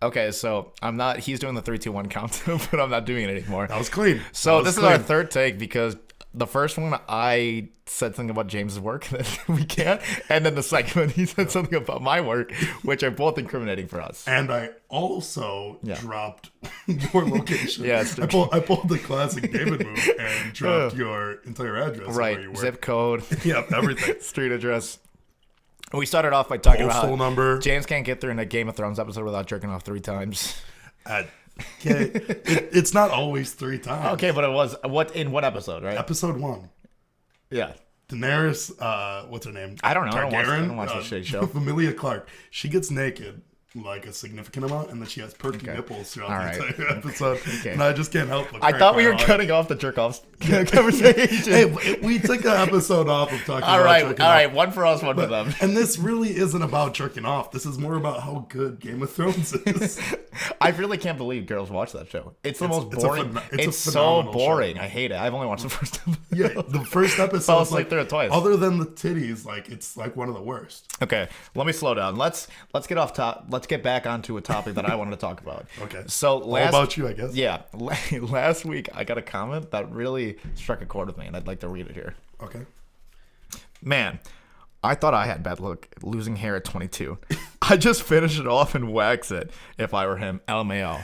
Okay, so I'm not. He's doing the 3, 2, 1 count, but I'm not doing it anymore. That was clean. So this is our third take because the first one I said something about James's work that we can't, and then the second one he said something about my work, which are both incriminating for us. And I also dropped your location. Yeah, I pulled the classic David move and dropped your entire address. Right, where you work. zip code. Yep, everything. Street address. We started off by talking about phone number. James can't get through in a Game of Thrones episode without jerking off 3 times. Okay, it's not always 3 times. Okay, but it was in what episode, right? Episode 1. Yeah. Daenerys, what's her name? I don't know. Targaryen, I don't watch the shit show. Familia Clark. She gets naked like a significant amount, and then she has perky nipples throughout the entire episode. And I just can't help but I thought we were cutting off the jerk off conversation. Hey, we took an episode off of talking about jerking off. All right, one for us, one for them. And this really isn't about jerking off. This is more about how good Game of Thrones is. I really can't believe girls watch that show. It's the most boring. It's so phenomenal boring. show. I hate it. I've only watched the first episode. Yeah, the first episode. Fell asleep through it twice. Other than the titties, like it's like one of the worst. Okay, let me slow down. Let's get off top. Let's get back onto a topic that I wanted to talk about. Okay. So all about you, I guess. Yeah, last week I got a comment that really struck a chord with me, and I'd like to read it here. Okay. Man, I thought I had bad luck losing hair at 22. I just finish it off and wax it if I were him. LMAO.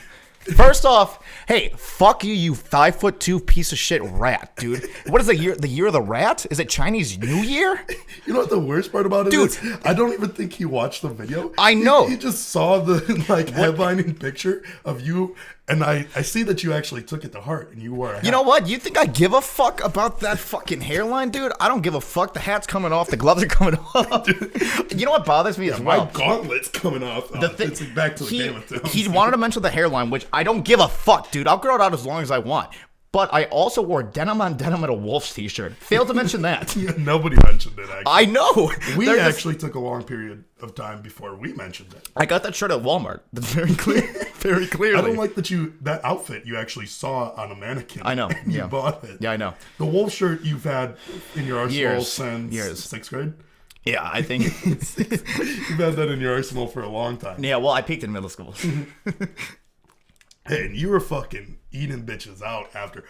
First off, hey, fuck you, you 5'2" piece of shit rat, dude. What is the year? The year of the rat? Is it Chinese New Year? You know what the worst part about it Dude, is? I don't even think he watched the video. I know. He just saw the headlining picture of you, and I see that you actually took it to heart, and you wore a hat. You know what? You think I give a fuck about that fucking hairline, dude? I don't give a fuck. The hat's coming off. The gloves are coming off. You know what bothers me as well? My gauntlet's coming off. It's like back to the Game of Thrones. He wanted to mention the hairline, which I don't give a fuck, dude. I'll grow it out as long as I want. But I also wore denim on denim at a Wolves t-shirt. Failed to mention that. Yeah, nobody mentioned it, actually. I know. We actually took a long period of time before we mentioned it. I got that shirt at Walmart. That's very clear. Very clearly. I don't like that outfit you actually saw on a mannequin. I know. You bought it. Yeah, I know. The Wolf shirt you've had in your arsenal since 6th grade? Yeah, I think. You've had that in your arsenal for a long time. Yeah, well, I peaked in middle school. Hey, and you were fucking eating bitches out after.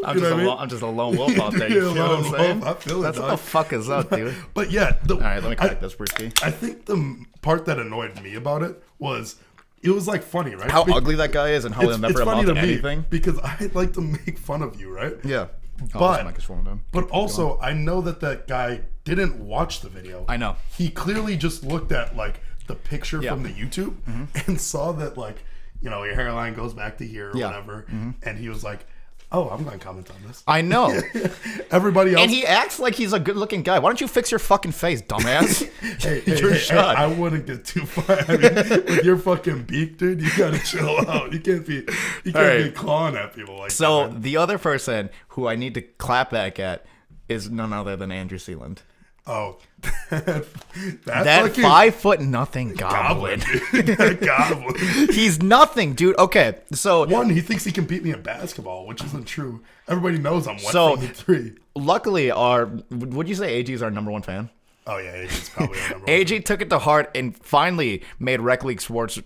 I'm just a lone wolf out there. You feel what I'm saying? I feel That's it, what the fuck is up, dude. But yeah. All right, let me crack this whiskey. I think the part that annoyed me about it was like funny, right? How ugly that guy is and how he'll never amount to anything. Because I like to make fun of you, right? Yeah. But also, I know that guy didn't watch the video. I know. He clearly just looked at like the picture from the YouTube and saw that like, you know, your hairline goes back to here or whatever. And he was like, oh, I'm going to comment on this. I know. Everybody else. And he acts like he's a good looking guy. Why don't you fix your fucking face, dumbass? Hey, I wouldn't get too far. I mean, with your fucking beak, dude, you got to chill out. You can't be clawing at people like that. So the other person who I need to clap back at is none other than Andrew Sealand. Oh, that 5 foot nothing goblin. Goblin. He's nothing, dude. Okay, so he thinks he can beat me at basketball, which isn't true. Everybody knows I'm from the 3. Luckily, would you say AG is our number 1 fan? Oh yeah, AG's probably our number 1. AG took it to heart and finally made Rec League Sports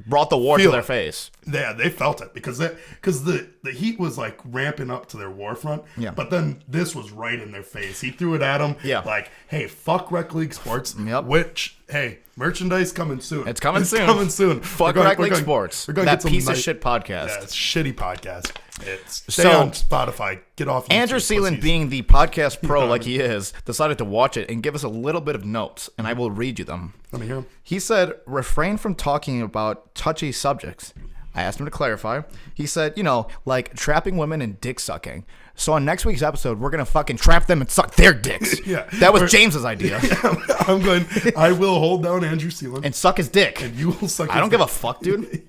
brought the war to their face. Yeah, they felt it because the heat was like ramping up to their war front. Yeah. But then this was right in their face. He threw it at them. Yeah. Like, hey, fuck Rec League Sports. Yep. Which, hey, merchandise coming soon. It's coming soon. Fuck Rec League Sports. We're gonna that get piece of shit podcast. Yeah, it's shitty podcast. Stay on Spotify. Get off YouTube. Andrew Sealand, being the podcast pro like he is, decided to watch it and give us a little bit of notes, and I will read you them. Let me hear them. He said, refrain from talking about touchy subjects. I asked him to clarify. He said, like trapping women and dick sucking. So on next week's episode, we're going to fucking trap them and suck their dicks. Yeah. That was James's idea. I will hold down Andrew Sealand. And suck his dick. And you will suck his dick. I don't give a fuck, dude.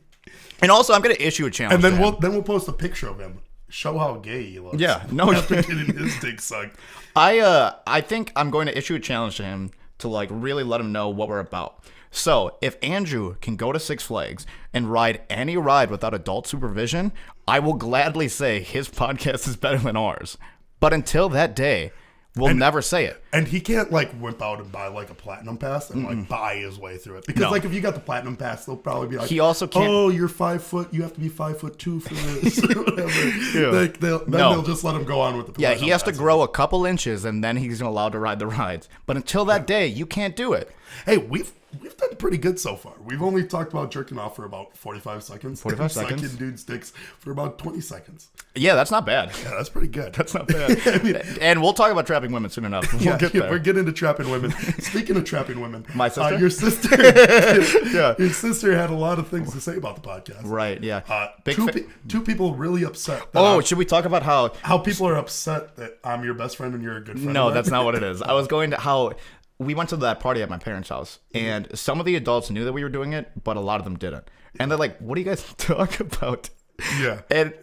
And also, I'm going to issue a challenge. And then we'll post a picture of him. Show how gay he looks. Yeah. No. After getting his dick sucked. I think I'm going to issue a challenge to him to really let him know what we're about. So if Andrew can go to Six Flags and ride any ride without adult supervision, I will gladly say his podcast is better than ours. But until that day, we'll never say it. And he can't like whip out and buy like a platinum pass and like buy his way through it because like if you got the platinum pass, they'll probably be like, he also can't. Oh, you're 5 foot. You have to be 5'2" for this or whatever. Like they'll just let him go on with the platinum he has to pass. grow a couple inches and then he's allowed to ride the rides. But until that day, you can't do it. Hey, we've done pretty good so far. We've only talked about jerking off for about 45 seconds. 45 seconds. Sucking dude's dicks for about 20 seconds. Yeah, that's not bad. Yeah, that's pretty good. That's not bad. And we'll talk about trapping women soon enough. We'll get there. We're getting into trapping women. Speaking of trapping women, my sister, your sister, your sister had a lot of things to say about the podcast. Right? Yeah. Two people really upset. Should we talk about how people are upset that I'm your best friend and you're a good friend? No, that's not what it is. I was going to how. We went to that party at my parents' house, and some of the adults knew that we were doing it, but a lot of them didn't. And they're like, "What do you guys talk about?" Yeah. And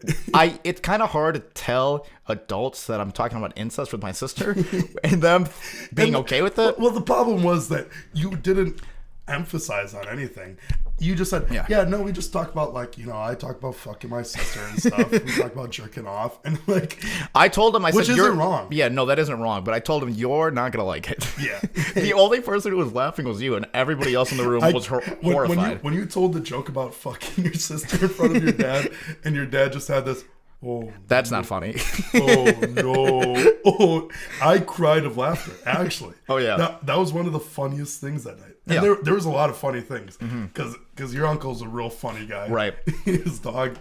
it's kind of hard to tell adults that I'm talking about incest with my sister, and them being okay with it. Well, the problem was that you didn't emphasize on anything. You just said, no, we just talk about like, I talk about fucking my sister and stuff. We talk about jerking off. And like, I told him, I said, which isn't wrong. Yeah, no, that isn't wrong. But I told him, you're not going to like it. Yeah. The only person who was laughing was you, and everybody else in the room was horrified. When you told the joke about fucking your sister in front of your dad, and your dad just had this, that's not funny. No. I cried of laughter, actually. Oh, yeah. That was one of the funniest things that night. And there was a lot of funny things. Because your uncle's a real funny guy. Right. His dog...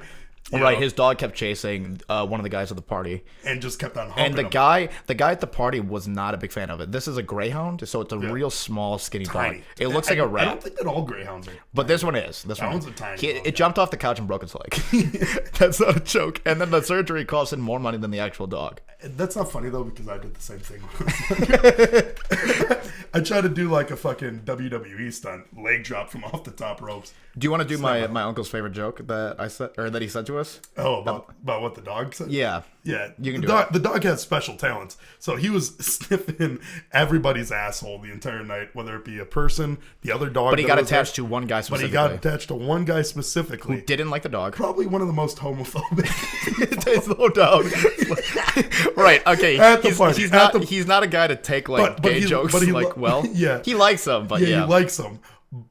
his dog kept chasing one of the guys at the party. And just kept on humping And the him. guy at the party was not a big fan of it. This is a greyhound, so it's a real small, skinny Tiny. dog. It looks like a rat. I don't think that all greyhounds are. But this one is. That one's a tiny dog, It jumped off the couch and broke its leg. That's not a joke. And then the surgery cost him more money than the actual dog. That's not funny, though, because I did the same thing. I tried to do like a fucking WWE stunt, leg drop from off the top ropes. Do you want to do my uncle's favorite joke that I said, or that he said to us? Oh, about what the dog said? Yeah. Yeah. You can do it. The dog has special talents. So he was sniffing everybody's asshole the entire night, whether it be a person, the other dog. But he got attached to one guy specifically. But he got attached to one guy specifically. Who didn't like the dog. Probably one of the most homophobic. There's no doubt. Right, okay. At the party. He's not a guy to take like gay jokes he likes them, but he likes them.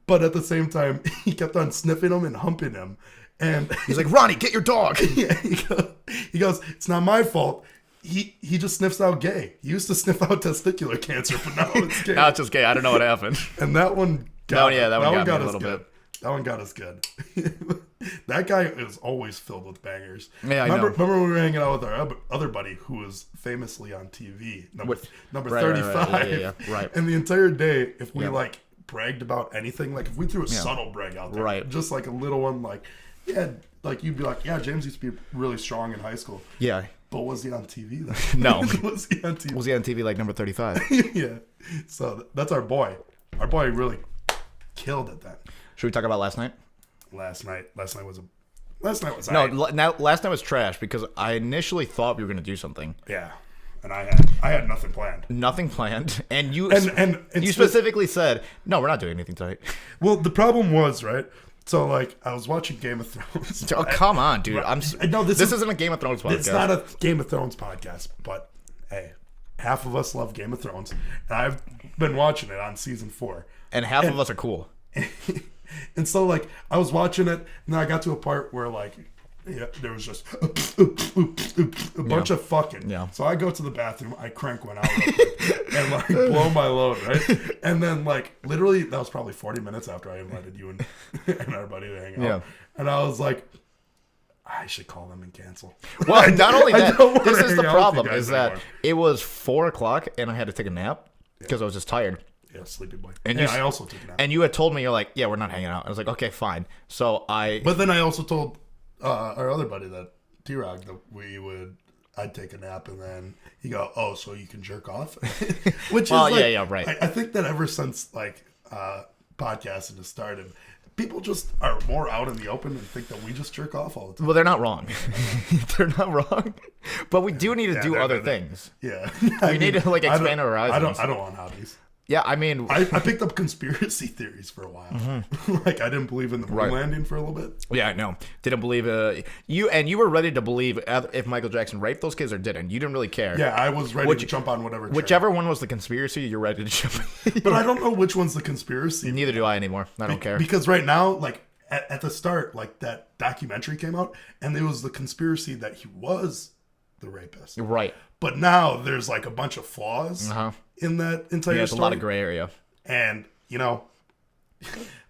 But at the same time, he kept on sniffing him and humping him. And he's like, Ronnie, get your dog. He goes, it's not my fault. He just sniffs out gay. He used to sniff out testicular cancer, but now it's gay. Now it's just gay. I don't know what happened. And that one got that one got me a little bit. That one got us good. That guy is always filled with bangers. Yeah, Remember when we were hanging out with our other buddy who was famously on TV, number 35. Right. And the entire day, if we like bragged about anything, like if we threw a subtle brag out there, just like a little one, like you'd be like, James used to be really strong in high school. Yeah. But was he on TV though? No. Was he on TV? Was he on TV like number 35? Yeah. So that's our boy. Our boy really killed at that. Should we talk about last night? Last night was last night was trash because I initially thought we were going to do something. Yeah. And I had nothing planned. Nothing planned. And you you specifically said, no, we're not doing anything tonight. Well, the problem was, right? So, like, I was watching Game of Thrones. Oh, come on, dude. No, this isn't a Game of Thrones podcast. It's not a Game of Thrones podcast, but, hey, half of us love Game of Thrones. And I've been watching it on season 4. And half of us are cool. And so, like, I was watching it, and then I got to a part where, like, there was just a bunch of fucking. Yeah. So I go to the bathroom, I crank one out real quick, and, like, blow my load, right? And then, like, literally, that was probably 40 minutes after I invited you and our buddy to hang out. Yeah. And I was like, I should call them and cancel. Well, not only that, this is the problem, is that it was 4 o'clock, and I had to take a nap because I was just tired. Yeah, sleepy boy. And I also took a nap. And you had told me, you're like, yeah, we're not hanging out. I was like, okay, fine. So But then I also told our other buddy, that T-Rock, that I'd take a nap, and then he go, oh, so you can jerk off? Which is right. I think that ever since, like, podcasting has started, people just are more out in the open and think that we just jerk off all the time. Well, they're not wrong. They're not wrong. But we do need to do other things. Yeah. We need to, like, expand our horizons. I don't want hobbies. Yeah, I mean, I picked up conspiracy theories for a while. Like I didn't believe in the moon landing for a little bit. Yeah, no, didn't believe you were ready to believe if Michael Jackson raped those kids or didn't. You didn't really care. Yeah, I was ready to jump on whatever. Whichever one was the conspiracy, you're ready to jump. But I don't know which one's the conspiracy. Neither do I anymore. I don't care because right now, like at the start, like that documentary came out, and it was the conspiracy that he was the rapist. Right. But now there's like a bunch of flaws in that entire story. There's a lot of gray area. And, you know,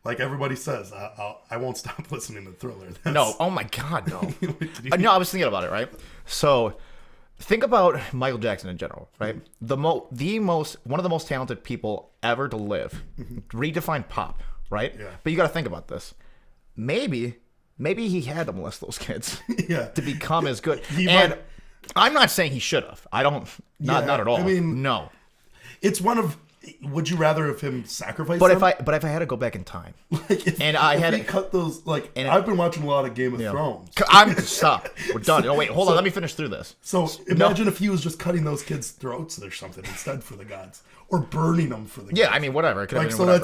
like everybody says, I won't stop listening to Thriller. No. Oh, my God, no. No, I was thinking about it, right? So think about Michael Jackson in general, right? One of the most talented people ever to live. Redefine pop, right? Yeah. But you got to think about this. Maybe he had to molest those kids to become as good. I'm not saying he should have. I don't. Not at all. I mean, no. It's one of. Would you rather have him sacrifice? But them? if I had to go back in time, like if he cut those, like, and I've been watching a lot of Game of Thrones. Stop. We're done. Oh wait, hold on. Let me finish through this. So imagine if he was just cutting those kids' throats or something instead for the gods, or burning them for the gods. Yeah, I mean whatever. It could have been so whatever.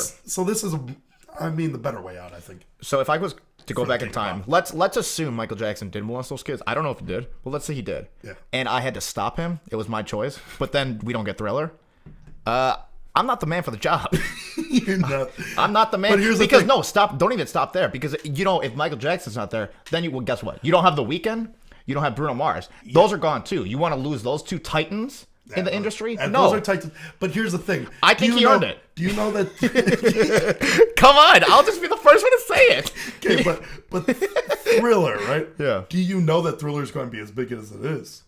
This is the better way out, I think. So if I was to go back in time, let's assume Michael Jackson did molest those kids. I don't know if he did, but let's say he did. Yeah. And I had to stop him. It was my choice. But then we don't get Thriller. I'm not the man for the job. You're not. I'm not the man. But here's the because thing. no, stop. Don't even stop there. Because if Michael Jackson's not there, then guess what? You don't have The Weeknd. You don't have Bruno Mars. Yeah. Those are gone too. You want to lose those two titans in the industry? No, those are titans. But here's the thing. I think he earned it. Do you know that? Come on, I'll just be the first one to say it. Okay, but Thriller, right? Yeah. Do you know that Thriller is going to be as big as it is?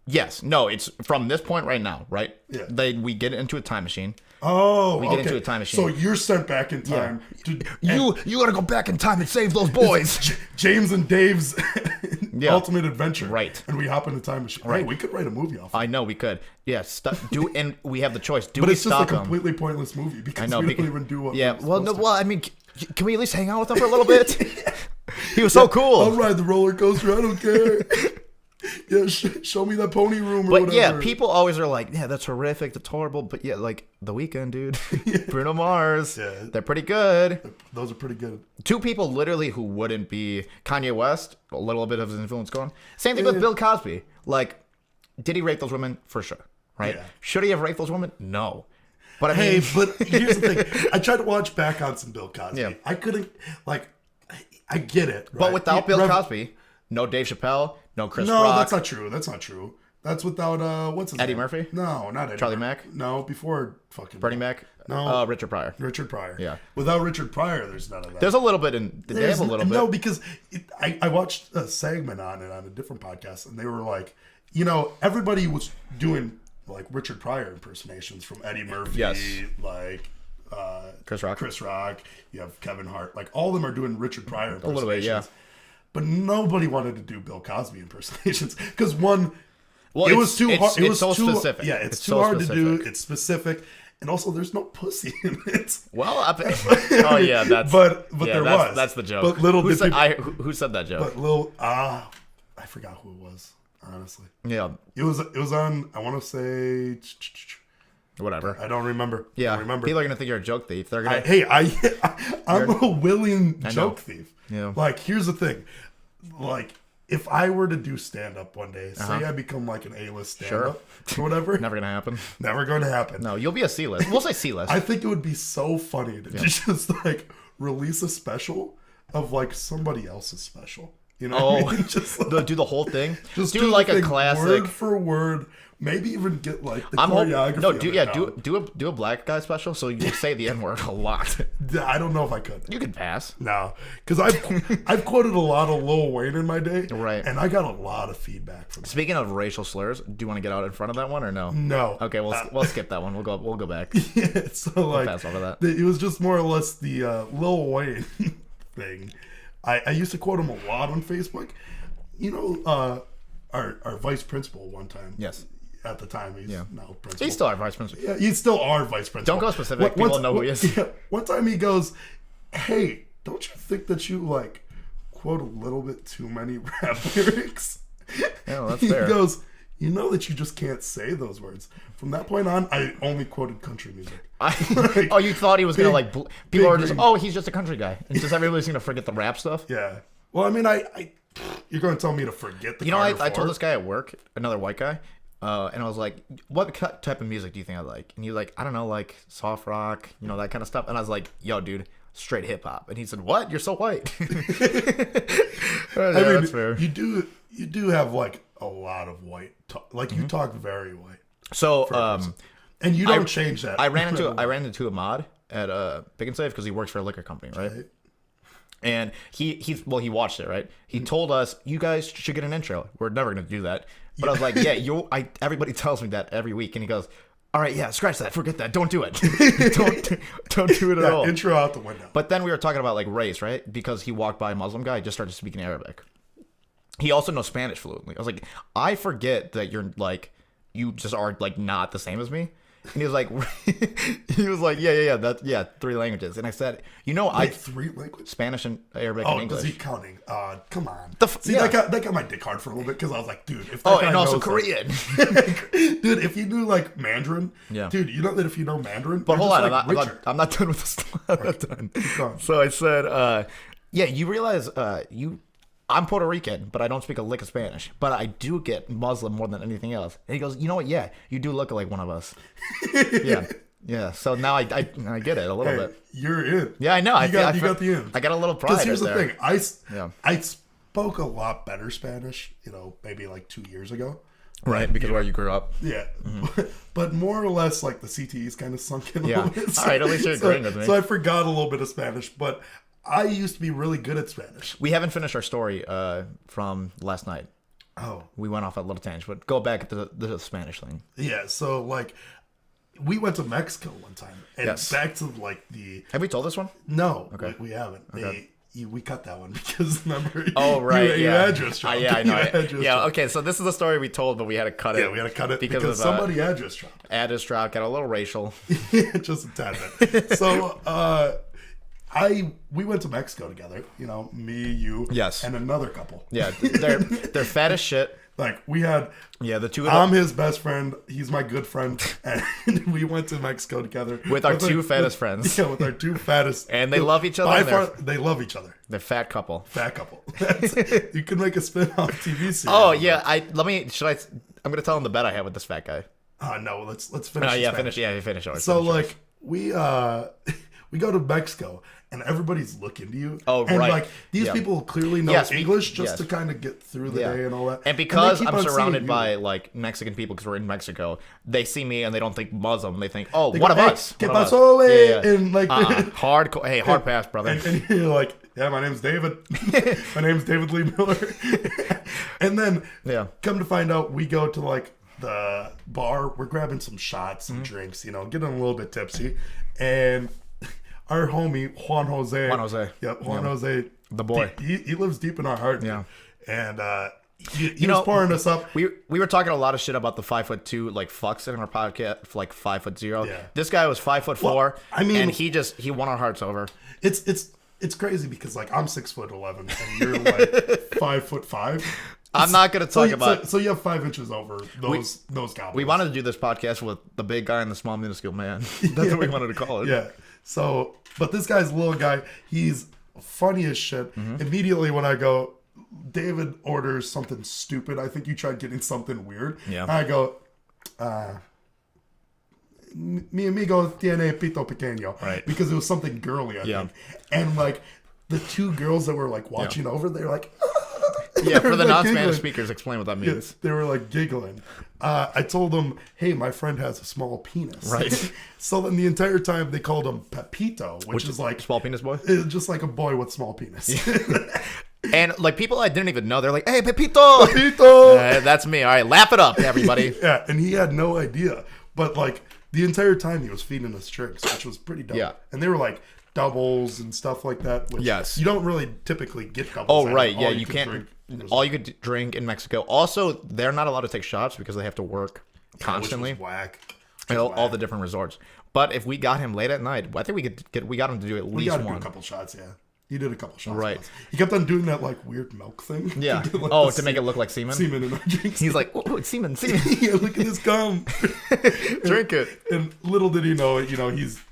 Yes. No, it's from this point right now, right? Yeah. We get into a time machine. Oh, we get into a time machine. So you're sent back in time. Yeah. You gotta go back in time and save those boys. James and Dave's ultimate adventure. Right. And we hop in a time machine. Right. Hey, we could write a movie off. I know we could. Yeah. And we have the choice. But it's just a completely pointless movie because we don't even do what. Yeah. Well, I mean, can we at least hang out with him for a little bit? He was so cool. I'll ride the roller coaster. I don't care. Yeah, show me that pony room or whatever. Yeah, people always are like, yeah, that's horrific, that's horrible. But yeah, like The Weeknd, dude, Bruno Mars, they're pretty good. Those are pretty good. Two people literally who wouldn't be Kanye West, a little bit of his influence gone. Same thing with Bill Cosby. Like, did he rape those women? For sure, right? Yeah. Should he have raped those women? No. But I mean, but here's the thing. I tried to watch back on some Bill Cosby. Yeah. I couldn't, like, I get it. Right? But without Bill Cosby, no Dave Chappelle, no Chris Rock. No, that's not true. That's not true. That's without, what's his Eddie name? Murphy? No, not Eddie. Charlie Mack? No, before fucking. Bernie Mac? No. Richard Pryor. Richard Pryor. Yeah. Without Richard Pryor, there's none of that. There's a little bit in. They have a little bit. No, because I watched a segment on it on a different podcast, and they were like, everybody was doing like Richard Pryor impersonations from Eddie Murphy, like Chris Rock. You have Kevin Hart. Like all of them are doing Richard Pryor impersonations. A little bit, yeah. But nobody wanted to do Bill Cosby impersonations because it was too hard. It was so too specific. Yeah, it's too hard to do. It's specific, and also there's no pussy in it. Well, oh yeah, that's but there was. That's the joke. But little who said that joke? But I forgot who it was. Honestly, yeah, it was on. I want to say. Whatever. I don't remember. Yeah, remember. People are gonna think you're a joke thief. They're gonna. I'm a willing joke thief. Yeah. Like, here's the thing. Like, if I were to do stand up one day, say I become like an A-list stand up or whatever. Never gonna happen. Never going to happen. No, you'll be a C-list. We'll say C-list. I think it would be so funny to just like release a special of like somebody else's special. You know what I mean? Just like, do the whole thing. Just do like a classic word for word. Maybe even get like the choreography. Do a black guy special so you say the N-word a lot. I don't know if I could. You can pass. No, because I've quoted a lot of Lil Wayne in my day, right? And I got a lot of feedback from. Speaking of racial slurs, do you want to get out in front of that one or no? No. Okay, we'll skip that one. We'll go back. Yeah, so like pass over that. It was just more or less the Lil Wayne thing. I used to quote him a lot on Facebook. Our vice principal one time. Yes. At the time, he's now principal. He's still our vice principal. Yeah, he's still our vice principal. Don't go specific. People know who he is. Yeah, one time he goes, "Hey, don't you think that you like quote a little bit too many rap lyrics?" Yeah, well, that's fair. He goes, you know that you just can't say those words. From that point on, I only quoted country music. Oh, you thought he was going to like, people are just, oh, he's just a country guy. And just everybody's going to forget the rap stuff. Yeah. Well, I mean, you're going to tell me to forget the You know, I told this guy at work, another white guy, and I was like, what type of music do you think I like? And he was like, I don't know, like soft rock, you know, that kind of stuff. And I was like, yo, dude, straight hip hop. And he said, what? You're so white. I mean, that's fair. You do have like a lot of white talk. Like you talk very white. So, and you don't change that. I ran into Ahmad at Big and Safe because he works for a liquor company, right? And he watched it, right? He told us, you guys should get an intro. We're never gonna do that. But I was like, yeah, everybody tells me that every week, and he goes, all right, yeah, scratch that, forget that, don't do it, don't do it at all. Intro out the window. But then we were talking about like race, right? Because he walked by a Muslim guy, just started speaking Arabic. He also knows Spanish fluently. I was like, I forget that you're like, you just are like not the same as me. And he was like, yeah, 3 languages. And I said, you know, like 3 languages, Spanish and Arabic and English. Oh, is he counting? Come on. That got my dick hard for a little bit because I was like, dude, if that guy and also knows, Korean, dude, if you knew like Mandarin, dude, you know that if you know Mandarin, but hold on, like, I'm not done with this. I'm not done. So I said, yeah, you realize I'm Puerto Rican, but I don't speak a lick of Spanish. But I do get Muslim more than anything else. And he goes, you know what? Yeah, you do look like one of us. Yeah. So now I get it a little bit. You're in. Yeah, I know. You got the in. I got a little pride. Because here's the thing. I spoke a lot better Spanish, you know, maybe like 2 years ago. Right, because where you grew up. Yeah. Mm-hmm. But more or less, like the CTE's kind of sunk in a little bit. So, all right, at least you're agreeing with me. So I forgot a little bit of Spanish, but I used to be really good at Spanish. We haven't finished our story from last night. Oh. We went off a little tangent, but go back to the Spanish thing. Yeah, so like we went to Mexico one time. And back to like the... Have we told this one? No, okay. We haven't. Okay. We cut that one because remember... Oh, right, you address dropped. Yeah, I know. Okay, so this is the story we told, but we had to cut it. Yeah, we had to cut it because somebody address dropped. Address dropped, got a little racial. Yeah, just a tad bit. So, we went to Mexico together, you know, me, you, and another couple. Yeah, they're fat as shit. Like we had, the two of them. I'm his best friend. He's my good friend, and we went to Mexico together with our two fattest friends. Yeah, with our two fattest, and they love each other. By far, they love each other. They're fat couple. You could make a spin-off TV series. Oh yeah, I'm gonna tell him the bet I have with this fat guy. No, let's finish. Finish. So like we go to Mexico. And everybody's looking to you. Oh, and right. like these people clearly know English just to kind of get through the day and all that. And because I'm surrounded by like Mexican people because we're in Mexico, they see me and they don't think Muslim. They think, oh, one of us. Que pasó, and like hardcore. Hey, hard pass, brother. And you're like, yeah, my name's David. My name's David Lee Miller. And then come to find out, we go to like the bar. We're grabbing some shots and drinks, you know, getting a little bit tipsy, and our homie Juan Jose. Yep, Juan Jose. The boy. He lives deep in our heart. Yeah. And he was pouring us up. We were talking a lot of shit about the 5'2" like fucks in our podcast, like 5'0". Yeah. This guy was 5'4". Well, I mean, and he won our hearts over. It's crazy because like I'm 6'11" and you're like 5'5". I'm not going to talk about. So you have 5 inches over those goblins. We wanted to do this podcast with the big guy and the small minuscule man. That's what we wanted to call it. Yeah. So, but this guy's a little guy. He's funny as shit. Mm-hmm. Immediately when I go, David orders something stupid. I think you tried getting something weird. Yeah. I go, mi amigo tiene pito pequeño. Right. Because it was something girly, I think. And like the 2 girls that were like watching over, they're like, yeah, for the like non-Spanish speakers, explain what that means. Yeah, they were like giggling. I told them, hey, my friend has a small penis. Right. So then the entire time they called him Pepito, which is like... Small penis boy? It's just like a boy with small penis. Yeah. And like people I didn't even know, they're like, hey, Pepito! Pepito! That's me. All right, laugh it up, everybody. Yeah, and he had no idea. But like the entire time he was feeding us drinks, which was pretty dope. Yeah. And they were like doubles and stuff like that. Which yes. You don't really typically get doubles. Oh, right. Yeah, you can't... All you could drink in Mexico. Also, they're not allowed to take shots because they have to work constantly. Which was whack. All the different resorts. But if we got him late at night, I think we got him to do at least one. Do a couple shots, yeah. He did a couple shots. Right. He kept on doing that like weird milk thing. Yeah. To get, like, to make it look like semen? Semen in our drinks. He's like, oh, it's semen. Yeah, look at this cum. Drink it. And little did he know,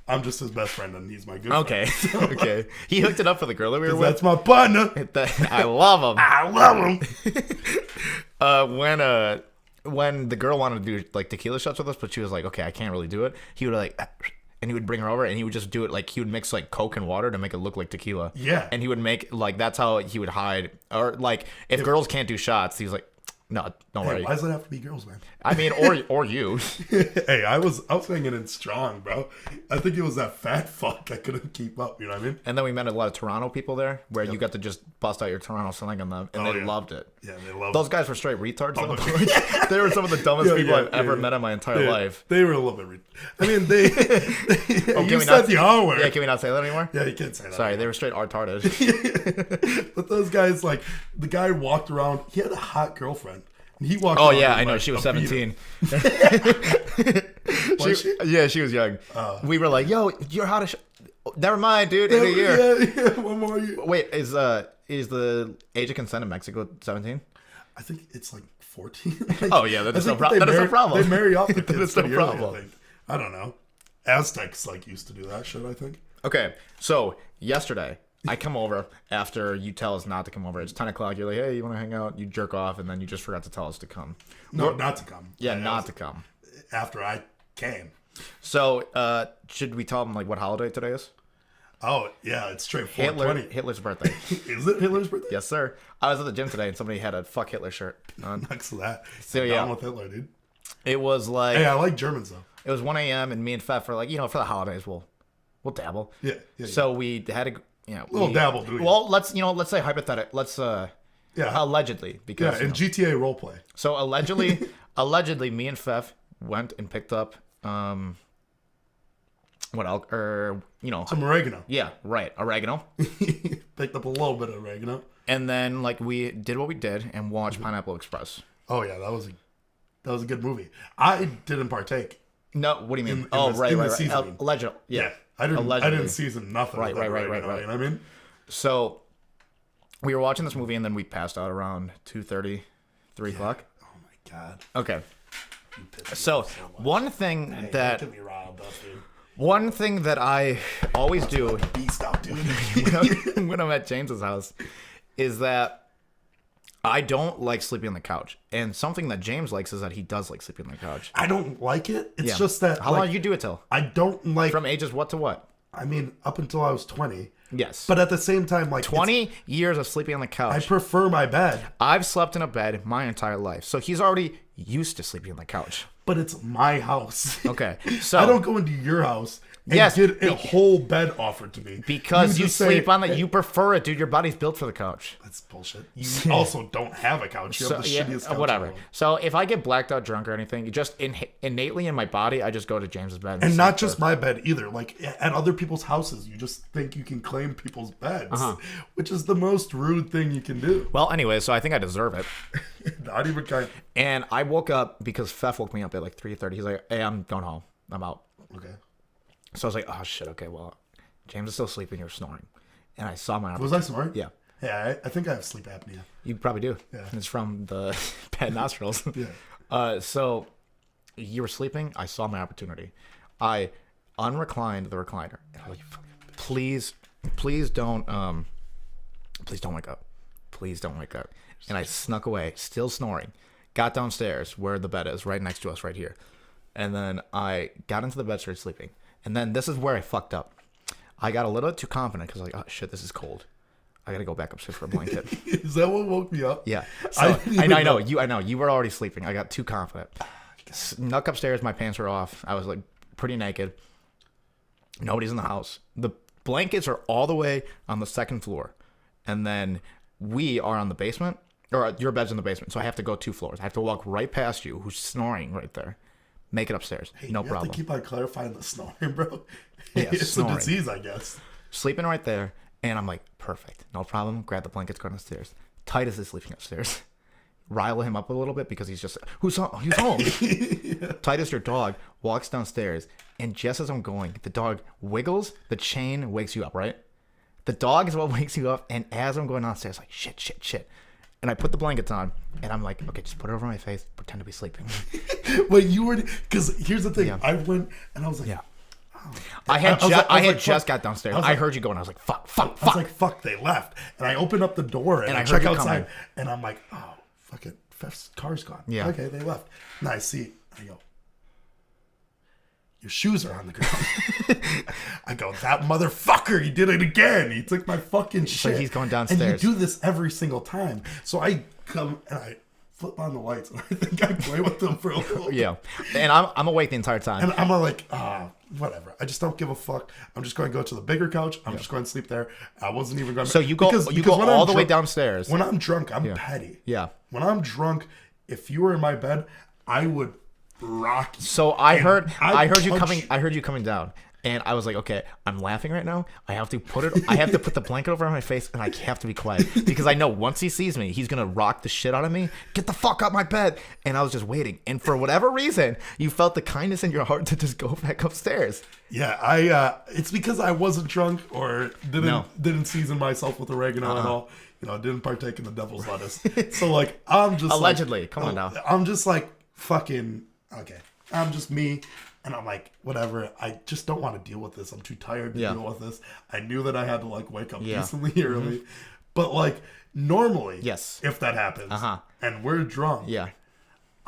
I'm just his best friend and he's my good friend. Okay. He hooked it up for the girl that we were with. That's my partner. I love him. I love him. When the girl wanted to do like tequila shots with us, but she was like, okay, I can't really do it. He would like, and he would bring her over and he would just do it like he would mix like Coke and water to make it look like tequila. Yeah. And he would make like, that's how he would hide. Or like if girls can't do shots, he's like, no, don't worry. Why does it have to be girls, man? I mean, or you. Hey, I was hanging in strong, bro. I think it was that fat fuck I couldn't keep up. You know what I mean? And then we met a lot of Toronto people there, where you got to just bust out your Toronto slang on them, and they loved it. Yeah, they loved it. Those guys were straight retards. They were some of the dumbest people I've ever met in my entire life. They were a little bit. I mean, they. You said the R word. Yeah, can we not say that anymore? Yeah, you can't say that. Sorry, they were straight retarded. But those guys, like, the guy walked around. He had a hot girlfriend. He walked. Oh yeah, I know. She was 17. She was young. We were like, "Yo, you're hot as Never mind, dude. In a year. Yeah, one more year. Wait, is the age of consent in Mexico 17? I think it's like 14. Oh yeah, that is no problem. They marry off the kids. That is no problem. I think. I don't know. Aztecs like used to do that shit, I think. Okay, so yesterday I come over after you tell us not to come over. It's 10 o'clock. You're like, hey, you want to hang out? You jerk off, and then you just forgot to tell us to come. No, not to come. Yeah, not to come. After I came. So, should we tell them like what holiday today is? Oh, yeah, it's straight 420. Hitler's birthday. Is it Hitler's birthday? Yes, sir. I was at the gym today, and somebody had a fuck Hitler shirt on. Next to that. So, I'm down with Hitler, dude. It was like... Hey, I like Germans, though. It was 1 a.m., and me and Pfeff were like, for the holidays, we'll dabble. Yeah. So we had a... Little dabble, do you? Well, let's say hypothetical. Let's allegedly, because in GTA roleplay. So allegedly, me and Pfeff went and picked up some oregano. Yeah, right, oregano. Picked up a little bit of oregano, and then like we did what we did and watched Pineapple Express. Oh yeah, that was a good movie. I didn't partake. No, what do you mean? Right. Allegedly, yeah. I didn't season nothing. Right. You know what I mean? So we were watching this movie and then we passed out around 2:30, 3 o'clock. Oh my god. Okay. So one thing that I always do beast out, dude. when I'm at James's house is that I don't like sleeping on the couch. And something that James likes is that he does like sleeping on the couch. I don't like it. It's just that... How long did you do it till? I don't like... From ages what to what? I mean, up until I was 20. Yes. But at the same time, like... 20 years of sleeping on the couch. I prefer my bed. I've slept in a bed my entire life. So he's already used to sleeping on the couch. But it's my house. Okay. So I don't go into your house and get a whole bed offered to me. Because you sleep on it. You prefer it, dude. Your body's built for the couch. That's bullshit. You also don't have a couch. You have the shittiest couch. Whatever. So if I get blacked out drunk or anything, just innately in my body, I just go to James's bed. And not just my bed either. Like at other people's houses, you just think you can claim people's beds, which is the most rude thing you can do. Well, anyway, so I think I deserve it. Not even kind. And I woke up because Pfeff woke me up at like 3:30. He's like, hey, I'm going home. I'm out. Okay. So I was like, oh, shit, okay, well, James is still sleeping. You're snoring. And I saw my... Was I snoring? Yeah. Yeah, I think I have sleep apnea. You probably do. Yeah. It's from the bad nostrils. Yeah. So you were sleeping. I saw my opportunity. I unreclined the recliner. And I was like, please don't wake up. Please don't wake up. And I snuck away, still snoring. Got downstairs where the bed is, right next to us, right here. And then I got into the bed, started sleeping. And then this is where I fucked up. I got a little too confident because like, oh shit, this is cold. I gotta go back upstairs for a blanket. Is that what woke me up? Yeah. So I know you were already sleeping. I got too confident. Snuck upstairs. My pants were off. I was like pretty naked. Nobody's in the house. The blankets are all the way on the second floor, and then we are on the basement. Or your bed's in the basement, so I have to go 2 floors. I have to walk right past you, who's snoring right there. Make it upstairs. Hey, no problem. You have to keep on clarifying the snoring, bro. Yeah, it's snoring. a disease, I guess. Sleeping right there, and I'm like, perfect. No problem. Grab the blankets, go downstairs. Titus is sleeping upstairs. Rile him up a little bit because he's just, who's home? He's home. Yeah. Titus, your dog, walks downstairs, and just as I'm going, the dog wiggles, the chain wakes you up, right? The dog is what wakes you up. And as I'm going downstairs, like, shit. And I put the blankets on, and I'm like, okay, just put it over my face, pretend to be sleeping. Wait, you were, because here's the thing. I went, and I was like, oh. I had just got downstairs. I heard you go, and I was like, fuck. I was like, fuck, they left. And I opened up the door, and I check outside, and I'm like, oh, fuck it, Fef's car's gone. Yeah. Okay, they left. And I see, I go, your shoes are on the ground. I go, that motherfucker, he did it again. He took my fucking shit. So he's going downstairs. And you do this every single time. So I come and I flip on the lights, and I think I play with them for a little bit. Yeah. And I'm awake the entire time. And I'm like, whatever. I just don't give a fuck. I'm just going to go to the bigger couch. I'm just going to sleep there. I wasn't even going to... So you go all the way downstairs. When I'm drunk, I'm petty. Yeah. When I'm drunk, if you were in my bed, I would rock you. So I heard you coming down. And I was like, okay, I'm laughing right now. I have to put the blanket over my face, and I have to be quiet because I know once he sees me, he's gonna rock the shit out of me. Get the fuck out my bed. And I was just waiting. And for whatever reason, you felt the kindness in your heart to just go back upstairs. Yeah, it's because I wasn't drunk or didn't season myself with oregano at all. Didn't partake in the devil's lettuce. So like, I'm just allegedly. Come on now. I'm just like fucking okay. I'm just me. And I'm like, whatever. I just don't want to deal with this. I'm too tired to deal with this. I knew that I had to like wake up decently early, but like normally, if that happens, and we're drunk,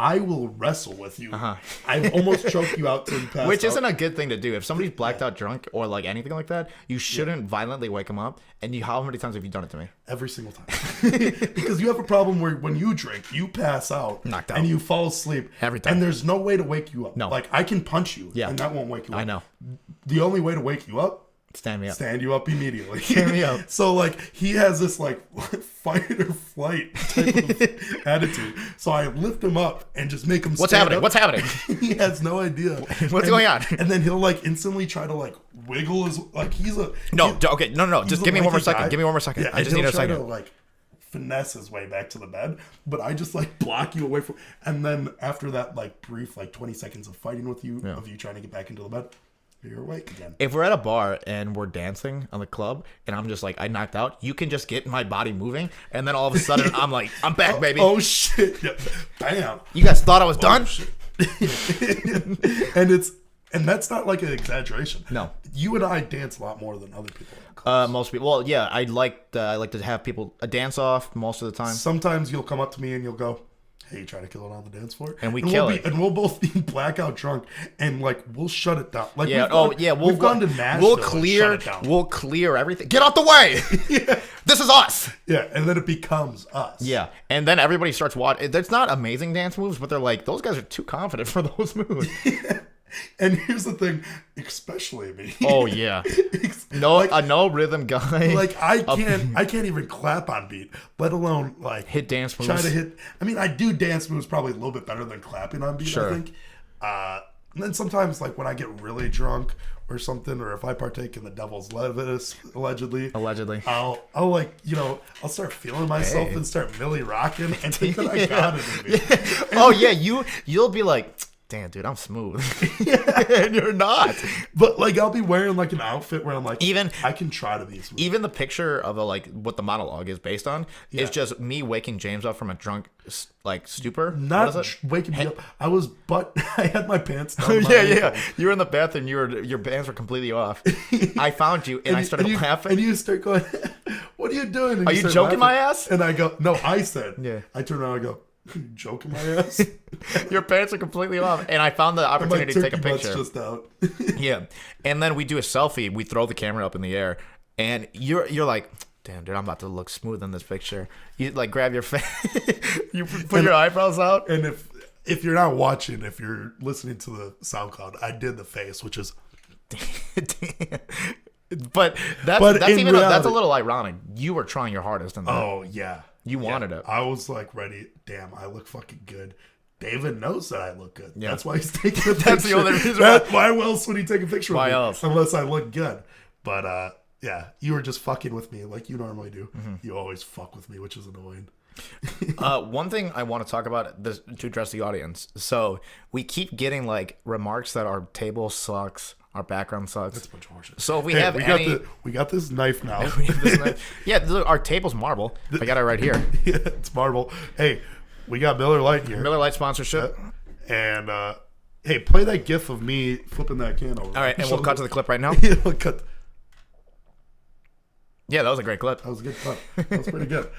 I will wrestle with you. I've almost choked you out till you pass Which isn't a good thing to do. If somebody's blacked out drunk or like anything like that, you shouldn't violently wake them up. And how many times have you done it to me? Every single time. Because you have a problem where when you drink, you pass out. Knocked out. And you fall asleep. Every time. And there's no way to wake you up. No. Like, I can punch you. And that won't wake you up. I know. The only way to wake you up, stand me up. Stand you up immediately. Stand me up. So like he has this like fight or flight type of attitude. So I lift him up and just make him What's happening? Up. What's happening? He has no idea. What's going on? And then he'll like instantly try to like wiggle his like No. Just give me one more second. Give me one more second. Yeah, I just need a second. To, like finesse his way back to the bed, but I just like block you away from. And then after that like brief like 20 seconds of fighting with you, of you trying to get back into the bed, you're awake again. If we're at a bar and we're dancing on the club and I'm just like, I knocked out, you can just get my body moving. And then all of a sudden I'm like, I'm back, baby. Oh shit. Yeah. Bam. You guys thought I was done? Shit. And that's not like an exaggeration. No. You and I dance a lot more than other people. Most people. Well, yeah, I like to have people a dance off most of the time. Sometimes you'll come up to me and you'll go, hey, you trying to kill it on the dance floor? And kill it. And we'll both be blackout drunk, and like we'll shut it down. Like we've gone to Nashville. We'll clear everything. Get out the way. This is us. Yeah, and then it becomes us. Yeah, and then everybody starts watching. There's not amazing dance moves, but they're like, those guys are too confident for those moves. And here's the thing, especially me. Oh yeah, no rhythm guy. Like I can't even clap on beat, let alone like hit dance moves. Try to hit. I mean, I do dance moves probably a little bit better than clapping on beat. Sure. I think. And then sometimes like when I get really drunk or something, or if I partake in the devil's lettuce, allegedly, I'll like I'll start feeling myself and start Millie rocking and think that I got it in me. Oh yeah, you'll be like, damn, dude, I'm smooth. And you're not. But like I'll be wearing like an outfit where I'm like, I can try to be smooth. Even the picture of what the monologue is based on is just me waking James up from a drunk like stupor. Not waking me up. I had my pants down. Yeah. You were in the bathroom. Your pants were completely off. I found you and I started laughing. And you start going, what are you doing? And are you joking laughing. My ass? And I go, no, I said. I turn around and I go, joking my ass. Your pants are completely off, and I found the opportunity to take a picture. Just out. Yeah, and then we do a selfie. We throw the camera up in the air, and you're like, damn, dude, I'm about to look smooth in this picture. You like grab your face, you put your eyebrows out, and if you're not watching, if you're listening to the SoundCloud, I did the face, which is. But that's a little ironic. You were trying your hardest in that. Oh yeah. You wanted it. I was like ready. Damn, I look fucking good. David knows that I look good. Yeah. That's why he's taking a picture. That's the only reason. Why else would he take a picture of me? Why else? Unless I look good. But you were just fucking with me like you normally do. Mm-hmm. You always fuck with me, which is annoying. One thing I want to talk about to address the audience. So we keep getting like remarks that our table sucks, Our background sucks. That's a bunch of horseshit. So if we have we got this knife now. We have this knife. Yeah, look, our table's marble. I got it right here. Yeah, it's marble. Hey, we got Miller Lite here. Miller Lite sponsorship. And hey, play that gif of me flipping that can over. All right, and we'll cut to the clip right now. Yeah, we'll cut. Yeah, that was a great clip. That was a good clip. That was pretty good.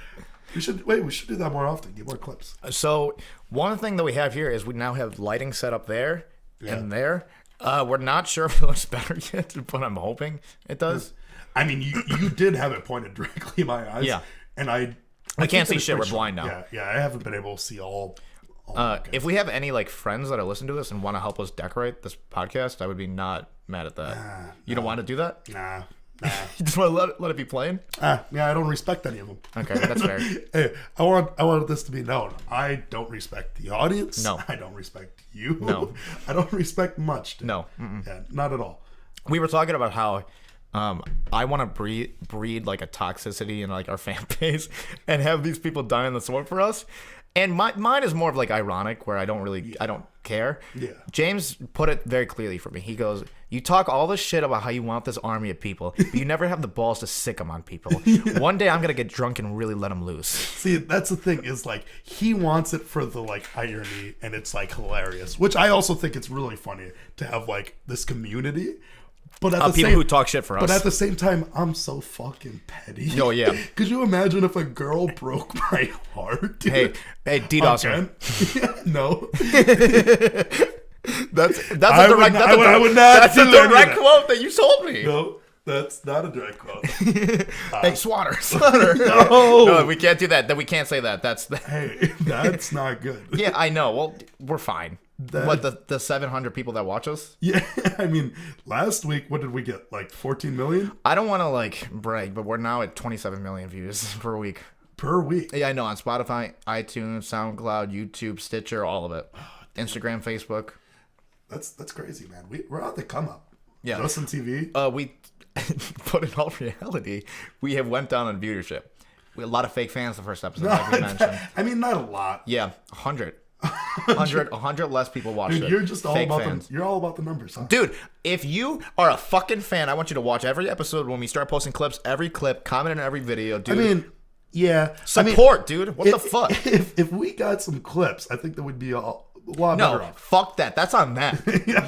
We should do that more often. Get more clips. So one thing that we have here is we now have lighting set up there and there. We're not sure if it looks better yet, but I'm hoping it does. I mean, you did have it pointed directly in my eyes. Yeah. And I can't see shit. We're blind now. Yeah. I haven't been able to see all if we have any like friends that are listening to this and want to help us decorate this podcast, I would be not mad at that. You don't want to do that? Nah. You just want to let it be plain? Yeah, I don't respect any of them. Okay, that's fair. Hey, I want this to be known. I don't respect the audience. No. I don't respect you. No. I don't respect much. Dude. No. Yeah, not at all. We were talking about how I want to breed like a toxicity in like our fan base and have these people die on the sword for us. And mine is more of like ironic, where I don't care. Yeah. James put it very clearly for me. He goes, "You talk all this shit about how you want this army of people, but you never have the balls to sick them on people. One day I'm gonna get drunk and really let them loose." See, that's the thing, is like he wants it for the like irony, and it's like hilarious. Which I also think it's really funny to have like this community. But at the people who talk shit for us. But at the same time, I'm so fucking petty. Oh, yeah. Could you imagine if a girl broke my heart? Dude? Hey, DDoS. No. That's a direct quote that you told me. No, that's not a direct quote. Hey, Swatter. No, we can't do that. We can't say that. Hey, that's not good. Yeah, I know. Well, we're fine. The 700 people that watch us? Yeah, I mean, last week, what did we get? Like 14 million? I don't want to like brag, but we're now at 27 million views per week. Per week? Yeah, I know. On Spotify, iTunes, SoundCloud, YouTube, Stitcher, all of it. Instagram, Facebook. That's crazy, man. We're on the come up. Yeah. Justin TV. We but in all reality, we have went down on viewership. We had a lot of fake fans the first episode, like we mentioned. I mean, not a lot. Yeah, 100. 100 less people watched it. You're just all fake about fans. You're all about the numbers, huh? Dude, if you are a fucking fan, I want you to watch every episode when we start posting clips, every clip, comment on every video, dude. I mean, yeah. Support, dude. What the fuck? If we got some clips, I think that would be a lot better off. Fuck that. That's on them. Yeah.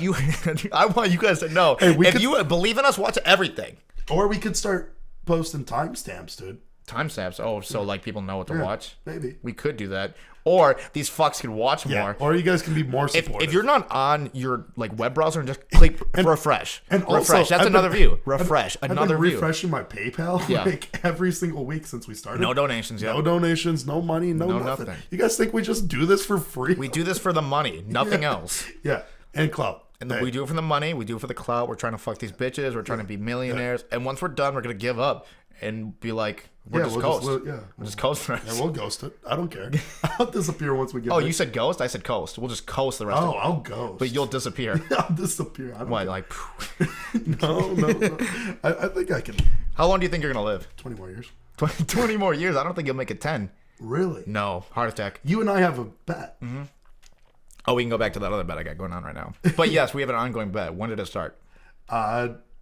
I want you guys to know. Hey, if you believe in us, watch everything. Or we could start posting timestamps, dude. Timestamps? Oh, so like people know what to watch? Maybe. We could do that. Or these fucks can watch more. Or you guys can be more supportive. If you're not on your like web browser and just click refresh. And refresh. That's another view. Refresh. Another view. Refreshing my PayPal like every single week since we started. No donations yet. No donations, no money, no nothing. You guys think we just do this for free? We do this for the money. Nothing else. Yeah. And clout. And we do it for the money. We do it for the clout. We're trying to fuck these bitches. We're trying to be millionaires. And once we're done, we're going to give up and be like, we'll just coast. We'll just coast the rest. Yeah, we'll ghost it. I don't care. I'll disappear once we get you said ghost? I said coast. We'll just coast the rest of it. I'll ghost. But you'll disappear. I'll disappear. I don't What, care. like... No. I think I can... How long do you think you're going to live? 20 more years. 20 more years? I don't think you'll make it 10. Really? No. Heart attack. You and I have a bet. Mm-hmm. Oh, we can go back to that other bet I got going on right now. But yes, we have an ongoing bet. When did it start?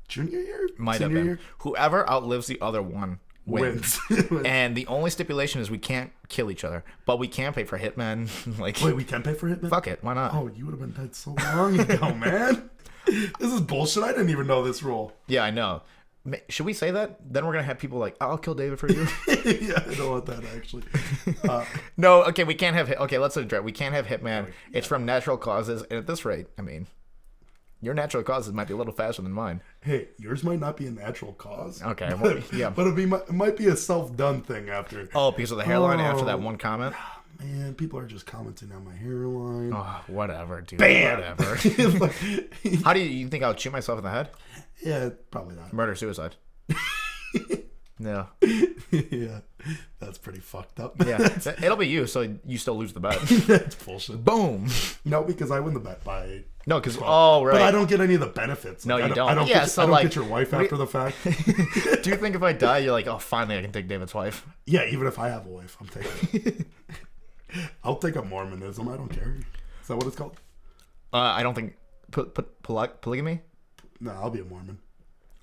Junior year? Might have been. Year? Whoever outlives the other one wins. And the only stipulation is we can't kill each other, but we can pay for hitmen. Wait, we can pay for hitmen? Fuck it, why not? Oh, you would have been dead so long ago, man. This is bullshit. I didn't even know this rule. Yeah, I know. Should we say that? Then we're gonna have people like, I'll kill David for you. Yeah, I don't want that actually. No, okay, we can't have. Okay, let's address. We can't have hitman. It's from natural causes, and at this rate, I mean, your natural causes might be a little faster than mine. Hey, yours might not be a natural cause. Okay, but it might be a self-done thing after. Oh, because of the hairline after that one comment. Man, people are just commenting on my hairline. Oh, whatever, dude. Bam! Whatever. How do you think I would shoot myself in the head? Yeah, probably not. Murder suicide. No. Yeah, that's pretty fucked up. Yeah, it'll be you, so you still lose the bet. That's bullshit. Boom. No, because I win the bet by. No, because right. But I don't get any of the benefits. No, you don't. I don't get your wife after the fact. Do you think if I die, you're like, oh, finally, I can take David's wife? Yeah, even if I have a wife, I'm taking it. I'll take up Mormonism. I don't care. Is that what it's called? I don't think polygamy. No, I'll be a Mormon.